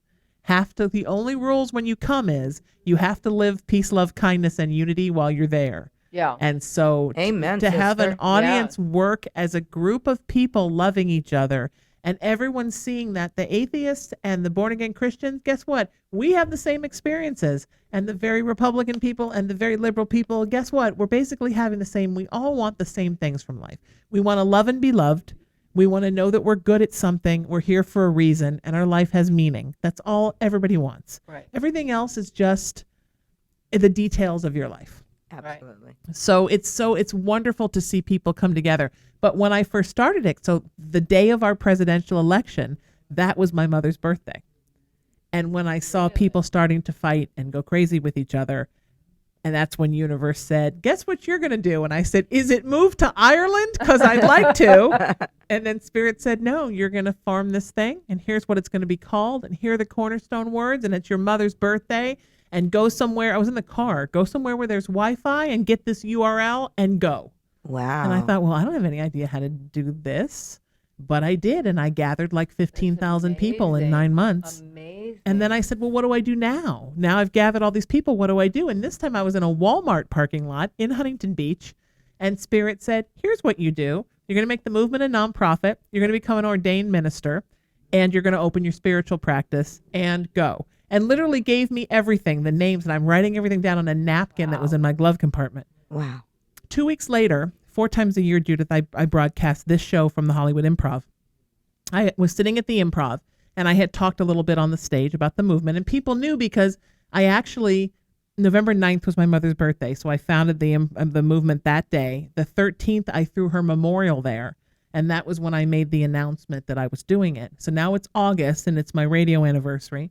the only rules when you come is you have to live peace, love, kindness, and unity while you're there. Yeah. And so Amen, to have an sister. audience work as a group of people loving each other and everyone seeing that the atheists and the born again Christians, guess what? We have the same experiences. And the very Republican people and the very liberal people, guess what? We're basically having we all want the same things from life. We want to love and be loved. We want to know that we're good at something. We're here for a reason, and our life has meaning. That's all everybody wants. Right. Everything else is just the details of your life. Absolutely. So it's wonderful to see people come together. But when I first started it, so the day of our presidential election, that was my mother's birthday. And when I saw people starting to fight and go crazy with each other, and that's when Universe said, guess what you're going to do? And I said, is it move to Ireland? Because I'd like to. And then Spirit said, no, you're going to form this thing. And here's what it's going to be called. And here are the cornerstone words. And it's your mother's birthday. And go somewhere. I was in the car. Go somewhere where there's Wi-Fi and get this URL and go. Wow. And I thought, well, I don't have any idea how to do this. But I did. And I gathered like 15,000 people in 9 months. Amazing. And then I said, well, what do I do now? Now I've gathered all these people. What do I do? And this time I was in a Walmart parking lot in Huntington Beach. And Spirit said, here's what you do. You're going to make the movement a nonprofit. You're going to become an ordained minister. And you're going to open your spiritual practice and go. And literally gave me everything, the names. And I'm writing everything down on a napkin that was in my glove compartment. Wow. 2 weeks later, 4 times a year, Judith, I broadcast this show from the Hollywood Improv. I was sitting at the Improv. And I had talked a little bit on the stage about the movement, and people knew because November 9th was my mother's birthday. So I founded the movement that day. The 13th, I threw her memorial there. And that was when I made the announcement that I was doing it. So now it's August and it's my radio anniversary,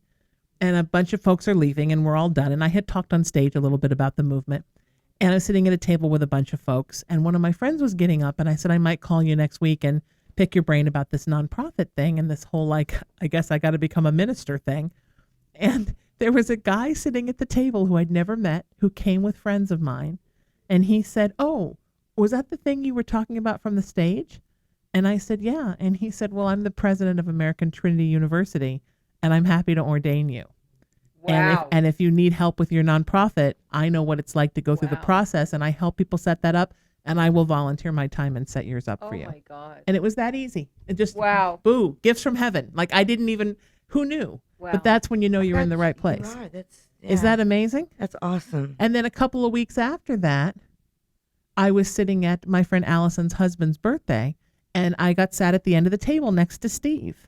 and a bunch of folks are leaving and we're all done. And I had talked on stage a little bit about the movement, and I was sitting at a table with a bunch of folks, and one of my friends was getting up, and I said, I might call you next week and pick your brain about this nonprofit thing and this whole, I guess I got to become a minister thing. And there was a guy sitting at the table who I'd never met, who came with friends of mine. And he said, oh, was that the thing you were talking about from the stage? And I said, yeah. And he said, well, I'm the president of American Trinity University, and I'm happy to ordain you. Wow. And if you need help with your nonprofit, I know what it's like to go through the process, and I help people set that up. And I will volunteer my time and set yours up for you. Oh, my God. And it was that easy. It just, Wow. Gifts from heaven. Like I didn't even, who knew? Wow. But that's when you know you're in the right place. You are. Is that amazing? That's awesome. And then a couple of weeks after that, I was sitting at my friend Allison's husband's birthday, and I got sat at the end of the table next to Steve.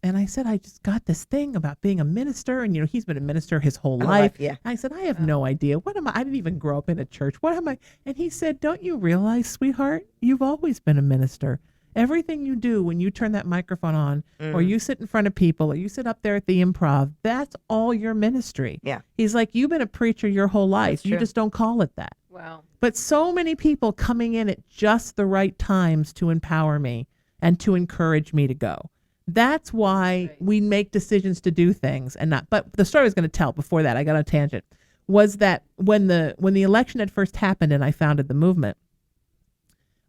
And I said, I just got this thing about being a minister. And, he's been a minister his whole life. Yeah. I said, I have no idea. What am I? I didn't even grow up in a church. What am I? And he said, don't you realize, sweetheart, you've always been a minister. Everything you do when you turn that microphone on, or you sit in front of people, or you sit up there at the Improv, that's all your ministry. Yeah. He's like, you've been a preacher your whole life. That's You true. just don't call it that. Wow. But so many people coming in at just the right times to empower me and to encourage me to go. That's why we make decisions to do things and not. But the story I was going to tell before that, I got on a tangent, was that when the election had first happened and I founded the movement,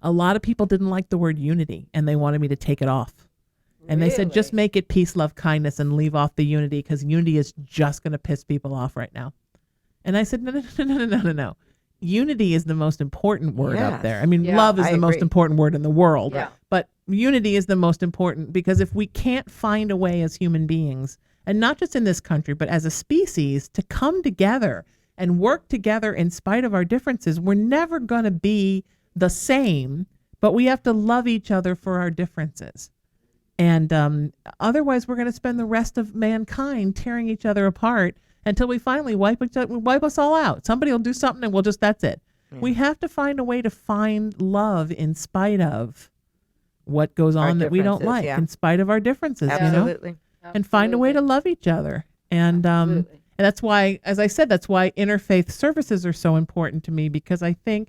a lot of people didn't like the word unity and they wanted me to take it off. And they said, just make it peace, love, kindness, and leave off the unity, because unity is just going to piss people off right now. And I said, no. Unity is the most important word up there. I mean, Yeah, love is I the most agree. important word in the world. Yeah. But unity is the most important, because if we can't find a way as human beings, and not just in this country, but as a species, to come together and work together in spite of our differences, we're never going to be the same, but we have to love each other for our differences. And otherwise, we're going to spend the rest of mankind tearing each other apart until we finally wipe us all out. Somebody will do something and that's it. Yeah. We have to find a way to find love in spite of what goes on that we don't like, in spite of our differences, Absolutely. And find a way to love each other. And that's why, as I said, that's why interfaith services are so important to me, because I think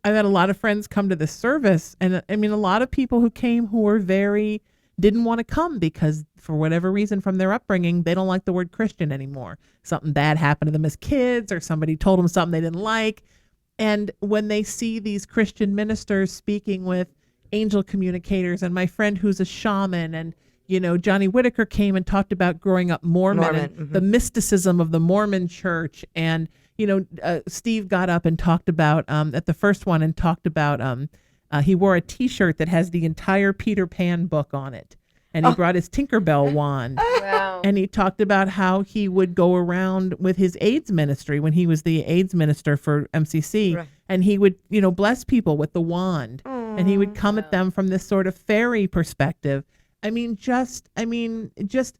I've had a lot of friends come to this service. And I mean, a lot of people who came who were didn't want to come because for whatever reason from their upbringing, they don't like the word Christian anymore. Something bad happened to them as kids, or somebody told them something they didn't like. And when they see these Christian ministers speaking with angel communicators, and my friend who's a shaman, and Johnny Whitaker came and talked about growing up Mormon and the mysticism of the Mormon church. And, Steve got up and talked about, at the first one, and talked about, he wore a T-shirt that has the entire Peter Pan book on it. And he brought his Tinkerbell wand. Wow. And he talked about how he would go around with his AIDS ministry when he was the AIDS minister for MCC. Right. And he would, bless people with the wand. And he would come at them from this sort of fairy perspective. Just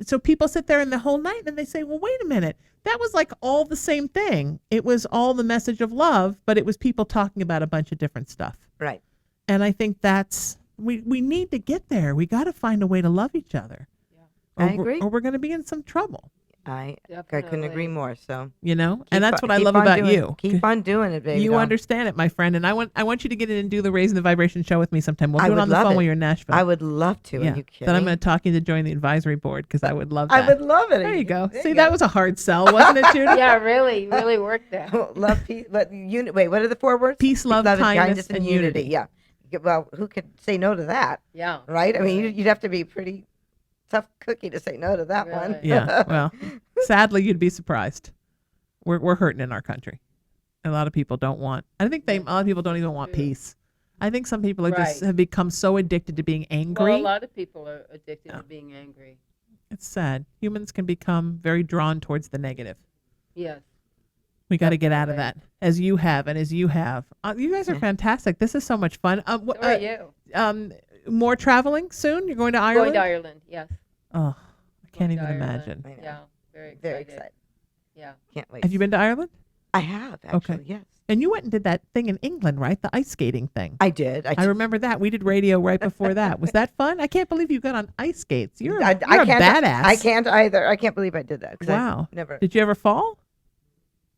so people sit there and the whole night and they say, well, wait a minute, that was like all the same thing. It was all the message of love, but it was people talking about a bunch of different stuff. Right. And I think we need to get there. We got to find a way to love each other. Yeah. I agree. Or we're going to be in some trouble. I couldn't agree more. So and that's what I love about you. Keep on doing it, baby. You understand it, my friend, and I want you to get in and do the Raising the Vibration show with me sometime. We'll do it on the phone when you're in Nashville. I would love to. Yeah. Are you kidding? Then I'm going to talk you to join the advisory board, because I would love that. I would love it. There you go. See, that was a hard sell, wasn't it, Judy? Yeah, really worked that. Love, peace. Wait, what are the 4 words? Peace, love, kindness, and unity. Yeah. Well, who could say no to that? Yeah. Right. I mean, you'd have to be pretty tough cookie to say no to that one. Yeah. Well, sadly, you'd be surprised. We're hurting in our country. A lot of people don't want. I think a lot of people don't even want peace. I think some people have become so addicted to being angry. Well, a lot of people are addicted to being angry. It's sad. Humans can become very drawn towards the negative. Yes. We got to get out of that, as you have, and as you have. You guys are fantastic. This is so much fun. So are you. More traveling soon? You're going to Ireland? Going to Ireland, yes. Oh, I can't even imagine. Yeah, very excited. Yeah. Can't wait. Have you been to Ireland? I have, actually, yes. And you went and did that thing in England, right? The ice skating thing. I did. I remember that. We did radio right before that. Was that fun? I can't believe you got on ice skates. You're a badass. I can't either. I can't believe I did that. Wow. Never. Did you ever fall?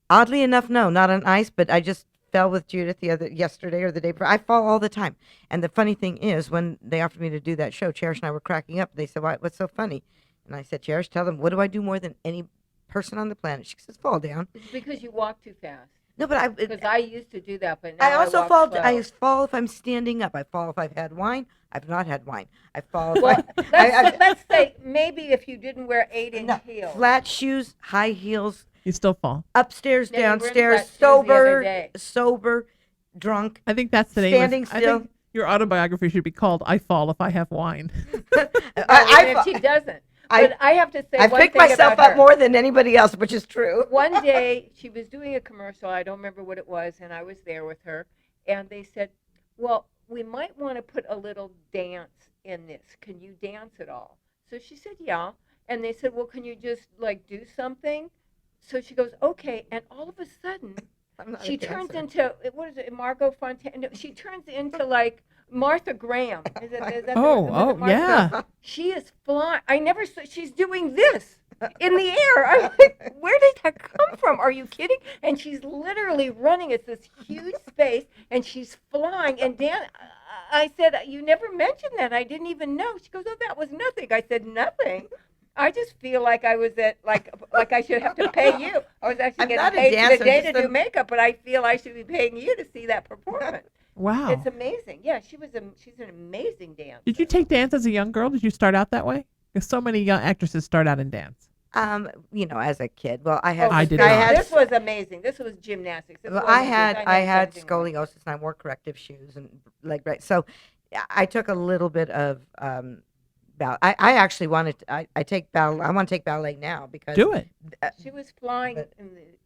Oddly enough, no, not on ice, but I just fell with Judith yesterday or the day before. I fall all the time. And the funny thing is, when they offered me to do that show, Cherish and I were cracking up. They said, what's so funny? And I said, Cherish, tell them, what do I do more than any person on the planet? She says, fall down. It's because you walk too fast. No, but because I used to do that, but now I also walk fall. slow. I fall if I'm standing up. I fall if I've had wine. I've not had wine. I fall if Well, let's say maybe if you didn't wear 8-inch heels. Flat shoes, high heels. You still fall. Upstairs, Yeah, you were in downstairs, flat shoes the other day. sober, drunk. I think that's the name. Standing I still. think your autobiography should be called "I Fall If I Have Wine." Even if she doesn't. But I have to say I one pick thing myself about her. up more than anybody else, which is true. One day she was doing a commercial. I don't remember what it was, and I was there with her. And they said, well, we might want to put a little dance in this. Can you dance at all? So she said, yeah. And they said, well, can you just do something? So she goes, okay. And all of a sudden, she turns into, what is it, Margot Fontaine? No, she turns into Martha Graham. Is that Martha? Yeah. She is flying. I never saw, she's doing this in the air. I'm like, where did that come from? Are you kidding? And she's literally running at this huge space, and she's flying. And Dan, I said, you never mentioned that. I didn't even know. She goes, oh, that was nothing. I said, nothing. I just feel like I was at, like I should have to pay you. I was actually getting paid for the day to do makeup, but I feel I should be paying you to see that performance. Wow. It's amazing. Yeah, she's an amazing dancer. Did you take dance as a young girl? Did you start out that way? Because so many young actresses start out in dance. As a kid. Well, I had. I did not. This was amazing. This was gymnastics. Well, I had scoliosis, and I wore corrective shoes and leg brace. So, I took a little bit of ballet. I actually wanted. I take ballet. I want to take ballet now because do it. She was flying.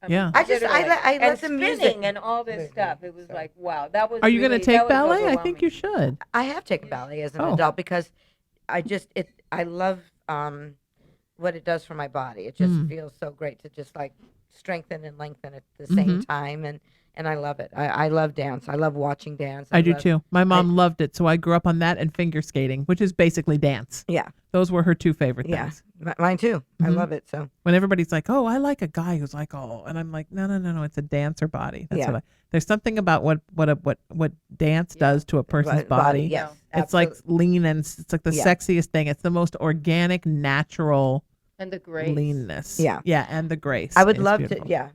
Yeah. I and let the spinning music and all this stuff. It was like wow. That was. Are you going to take ballet? I think overwhelming. you should. I have taken ballet as an adult because I love what it does for my body. It just feels so great to just like strengthen and lengthen at the same time, and I love it. I love dance. I love watching dance. I do too. My mom loved it, so I grew up on that and figure skating, which is basically dance. Yeah, Those were her two favorite yeah, things. mine too. I love it. So When everybody's like, "Oh, I like a guy who's like, oh," and I'm like, "No, it's a dancer body." That's Yeah. what there's something about what dance does to a person's body. Yes, It's like absolutely. lean and it's like the Yeah. sexiest thing. It's the most organic, natural And the grace. leanness. Yeah. Yeah, and the grace. I would is love beautiful. to. Yeah,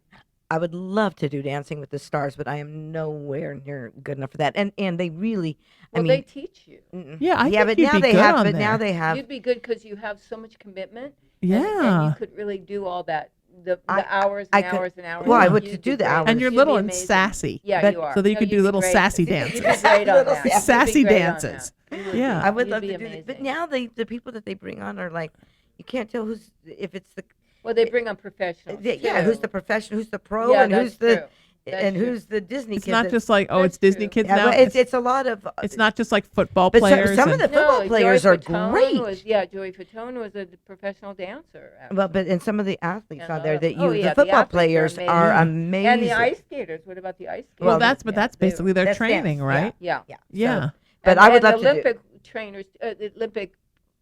I would love to do Dancing with the Stars, but I am nowhere near good enough for that. And they really, Well, I they mean, teach you. Yeah, I yeah, think but you'd now be they good have. on But there. now they have. You'd be good because you have so much commitment. And Yeah. you could really do all that. The I- hours I and could- hours and hours. well, I and would you'd to be do the great. hours. And you're You'd little be and amazing. sassy. Yeah, But- you are. So that you No, could do you'd be little great. sassy You'd be dances. great on Little that. You'd be sassy great on dances. that. You would Yeah. be. I would You'd love be to do that. But amazing. now the people that they bring on are like, you can't tell who's if it's the Well, they bring on professionals. yeah who's too. the professional, who's the pro, Yeah, and that's who's the true. That's and true. who's the Disney It's kid. not that- just like, oh, That's it's Disney true. kids yeah, now. well, it's a lot of. It's not just like football But players. some of the and- football No, players Joy are Fatone great. Joy Fatone was a professional dancer. Well, but and some of the athletes And on there that oh, you, yeah, the football athletes players are amazing. And the ice skaters. What about the ice skaters? well, well, that's yeah, basically their that's training, dance, right? yeah. Yeah, Yeah. So, but And- I would and love the to do. Olympic trainers, the Olympic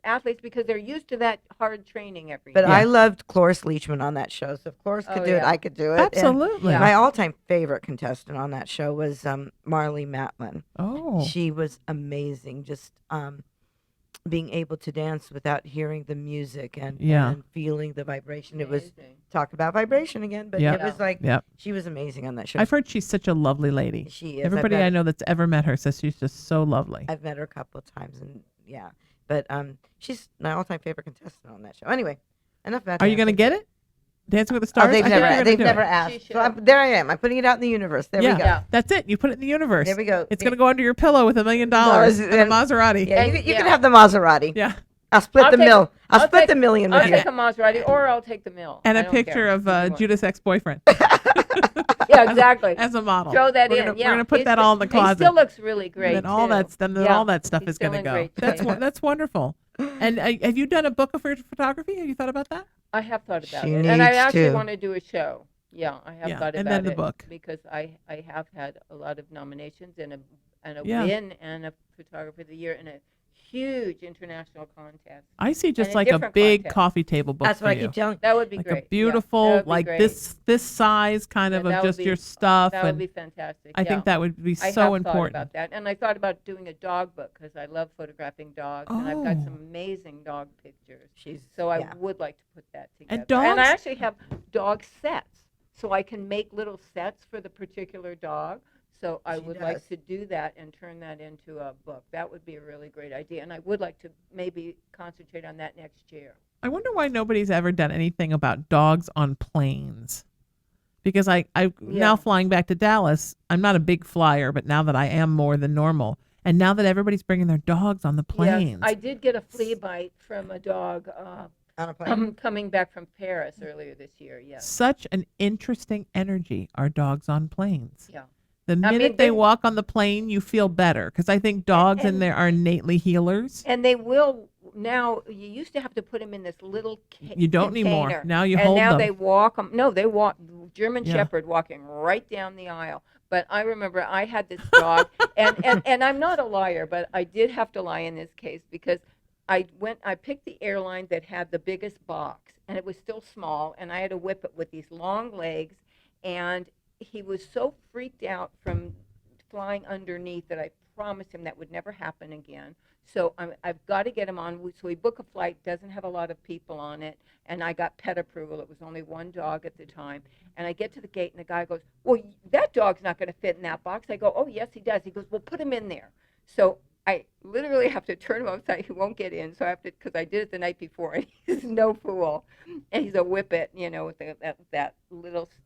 athletes, because they're used to that hard training every But day. I loved Cloris Leachman on that show. So if Cloris could Oh, do it, yeah. I could do it. And Absolutely. Yeah. my all-time favorite contestant on that show was Marley Matlin. Oh. She was amazing. Just being able to dance without hearing the music and feeling the vibration. It was Amazing. talk about vibration again, but Yeah. it was like Yep. she was amazing on that show. I've heard she's such a lovely lady. She is. Everybody I know that's ever met her says she's just so lovely. I've met her a couple of times, and yeah, but she's my all-time favorite contestant on that show. Anyway, enough about. Are you going to dancing. get it? Dancing with the Stars? Oh, they've I think never, you're gonna they've do never it. asked. She So should. there I am. I'm putting it out in the universe. There Yeah. we go. Yeah. That's it. You put it in the universe. There we go. It's going to go under your pillow with $1 million and a and- Maserati. Yeah, And- you yeah. can have the Maserati. Yeah. I'll split I'll the take- mill. I'll I'll split take- the million I'll with you. take a Maserati, or I'll take the mill. And I a don't picture care. of Either one. Judas' ex-boyfriend Yeah, exactly. as a model. Throw that we're in. Gonna, yeah, We're going to put He's that all in the still- closet. He still looks really great. And all too. all that stuff He's is going to still in go. great That's shape. that's wonderful. And have you done a book of photography? Have you thought about that? I have thought about She it, and I needs actually to. want to do a show. Yeah, I have Yeah, thought about and then the it book. because I have had a lot of nominations and a Yeah. win and a photographer of the year in a huge international contest. I see just a like a different big contest. coffee table book That's for what I you. keep telling. That would be Like great. a Yeah, beautiful, that would be like great. this size kind Yeah, of that would just be- your stuff. That would And be fantastic. I think that would be I so have thought important. about that, and I thought about doing a dog book because I love photographing dogs, and I've got Oh. some amazing dog pictures. She's So I yeah. would like to put that together. And dogs- I actually have dog sets, so I can make little sets for the particular dog. So I She would does. like to do that and turn that into a book. That would be a really great idea, and I would like to maybe concentrate on that next year. I wonder why nobody's ever done anything about dogs on planes. Because I now flying back to Dallas, I'm not a big flyer, but now that I am more than normal, and now that everybody's bringing their dogs on the planes, Yes, I did get a flea bite from a dog On a plane. coming back from Paris earlier this year. Yes. such an interesting energy are dogs on planes. Yeah. The I minute mean, they they- walk on the plane, you feel better because I think dogs in and- there are innately healers. And they will now. You used to have to put them in this little You don't anymore. container, Now you and hold now them. they walk 'em- No, they walk. German Yeah. Shepherd walking right down the aisle. But I remember I had this dog, and I'm not a liar, but I did have to lie in this case because I picked the airline that had the biggest box, and it was still small, and I had to whip it with these long legs, and he was so freaked out from flying underneath that I promised him that would never happen again. So I've got to get him on. So we book a flight, doesn't have a lot of people on it, and I got pet approval. It was only one dog at the time. And I get to the gate, and the guy goes, well, that dog's not going to fit in that box. I go, oh, yes, he does. He goes, well, put him in there. So I literally have to turn him upside. He won't get in. So I have to, because I did it the night before, and he's no fool. And he's a whippet, with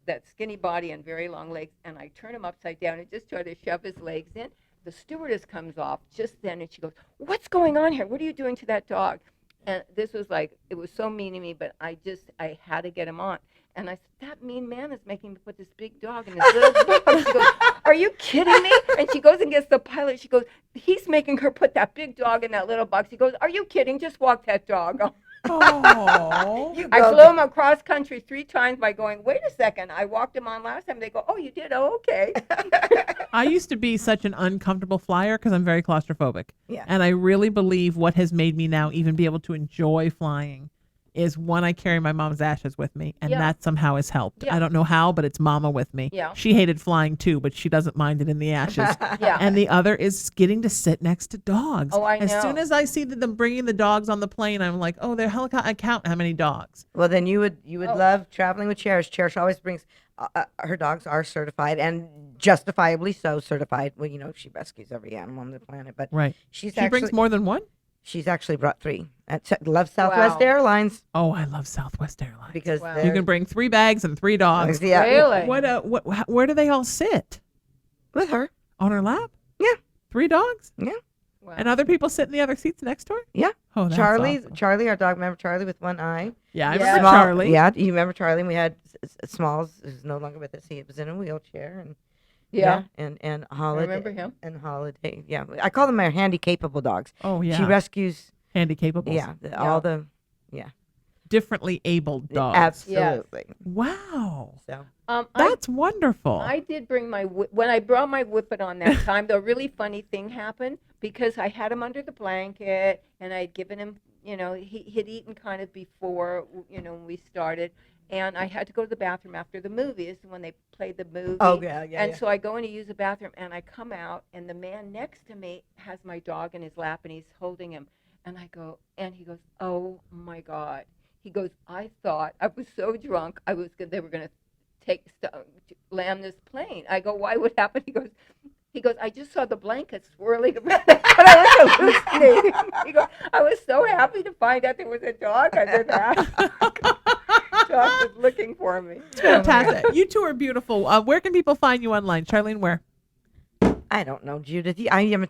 that skinny body and very long legs. And I turn him upside down and just try to shove his legs in. The stewardess comes off just then, and she goes, what's going on here? What are you doing to that dog? And this was like, it was so mean to me, but I had to get him on. And I said, that mean man is making me put this big dog in this little box. She goes, are you kidding me? And she goes and gets the pilot. She goes, he's making her put that big dog in that little box. He goes, are you kidding? Just walk that dog. Oh. I flew them across country 3 times by going, wait a second, I walked them on last time. They go, oh, you did? Oh, okay. I used to be such an uncomfortable flyer because I'm very claustrophobic. Yeah. And I really believe what has made me now even be able to enjoy flying is when I carry my mom's ashes with me, and Yeah. that somehow has helped. Yeah. I don't know how, but it's mama with me. Yeah. She hated flying too, but she doesn't mind it in the ashes. Yeah. And the other is getting to sit next to dogs. Oh, I As soon know. as I see them bringing the dogs on the plane, I'm like, oh, they're helicopter. I count how many dogs. Well, then you would Oh. love traveling with Cherish. Cherish always brings her dogs are certified and justifiably so certified. Well, she rescues every animal on the planet, but Right. she's She actually brings more than one? she's actually brought 3. Love Southwest Wow. Airlines Oh, I love Southwest Airlines. because Wow. they're- You can bring 3 bags and 3 dogs. Yeah, Really? Where do they all sit? with her. On her lap? Yeah. 3 dogs? Yeah. Wow. And other people sit in the other seats next to her? Yeah. Oh, that's Charlie, awesome. Charlie, our dog. Remember Charlie with one eye? Yeah, I Yeah. remember Small- Charlie. Yeah, you remember Charlie? And we had Smalls, who's no longer with us. He was in a wheelchair, and Yeah. and I Holiday. remember him. And Holiday. Yeah, I call them my handy capable dogs. Oh, yeah. She rescues. Handy capable. Yeah, all the. Yeah, Differently abled dogs. absolutely. Wow. So That's wonderful. I did bring my when I brought my whippet on that time. The really funny thing happened because I had him under the blanket and I'd given him, he'd eaten kind of before, when we started, and I had to go to the bathroom after the movie. This is when they played the movie. Oh yeah, yeah. And yeah. so I go in to use the bathroom, and I come out, and the man next to me has my dog in his lap, and he's holding him. And I go, and he goes, "Oh my God!" He goes, "I thought I was so drunk, they were going to land this plane." I go, "Why? What happened?" He goes, "I just saw the blanket swirling around, but I was hallucinating." He goes, "I was so happy to find out there was a dog under that." Dog was looking for me. Fantastic. You two are beautiful. Where can people find you online? Charlene, where? I don't know, Judith. I am a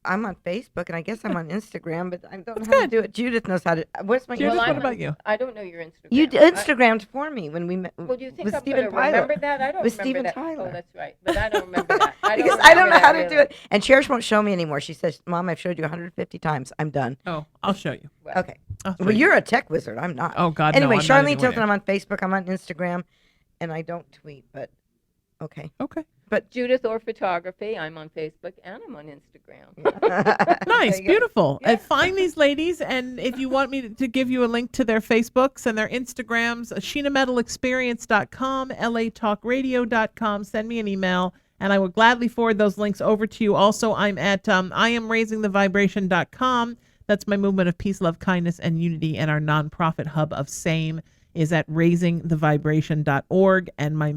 I'm on Facebook, and I guess I'm on Instagram, but I don't know how to do it. Judith knows how to. What's my Judith, Well, what I'm about you? I don't know your Instagram. You Instagrammed for me when we met. Well, do you think with I'm Steven going to Tyler. remember that? I don't With remember Steven that. Tyler. Oh, that's right. But I don't remember that. Because I don't know how to remember do that it. And Cherish won't show me anymore. She says, "Mom, I've showed you 150 times. I'm done." Oh, I'll show you. really. Okay. I'll show Well, you. you're a tech wizard. I'm not. Oh, God, no, Anyway, I'm not Charlene anywhere Tilton. near. I'm on Facebook. I'm on Instagram, and I don't tweet. But okay. Okay. Judith or Photography. I'm on Facebook and I'm on Instagram. Nice, There you go. beautiful. Find these ladies, and if you want me to give you a link to their Facebooks and their Instagrams, SheenaMetalExperience.com, LATalkRadio.com. Send me an email, and I will gladly forward those links over to you. Also, I'm at IamRaisingTheVibration.com. That's my movement of peace, love, kindness, and unity, and our nonprofit hub of same is at raisingthevibration.org, and my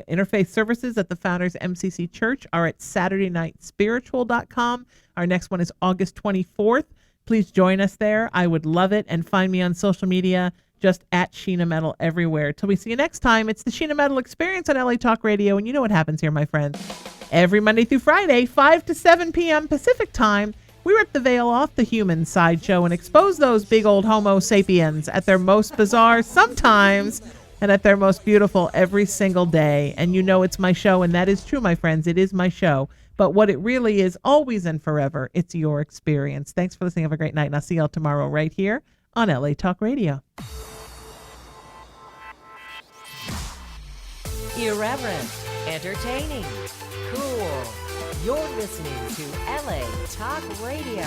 interfaith services at the Founders MCC Church are at SaturdayNightSpiritual.com. Our next one is August 24th. Please join us there. I would love it. And find me on social media, just at Sheena Metal everywhere. Till we see you next time, it's the Sheena Metal Experience on LA Talk Radio, and you know what happens here, my friends. Every Monday through Friday, 5 to 7 p.m. Pacific Time, we rip the veil off the human sideshow and expose those big old Homo sapiens at their most bizarre sometimes and at their most beautiful every single day. And you know it's my show, and that is true, my friends. It is my show. But what it really is, always and forever, it's your experience. Thanks for listening. Have a great night, and I'll see y'all tomorrow right here on LA Talk Radio. Irreverent, entertaining, cool. You're listening to LA Talk Radio.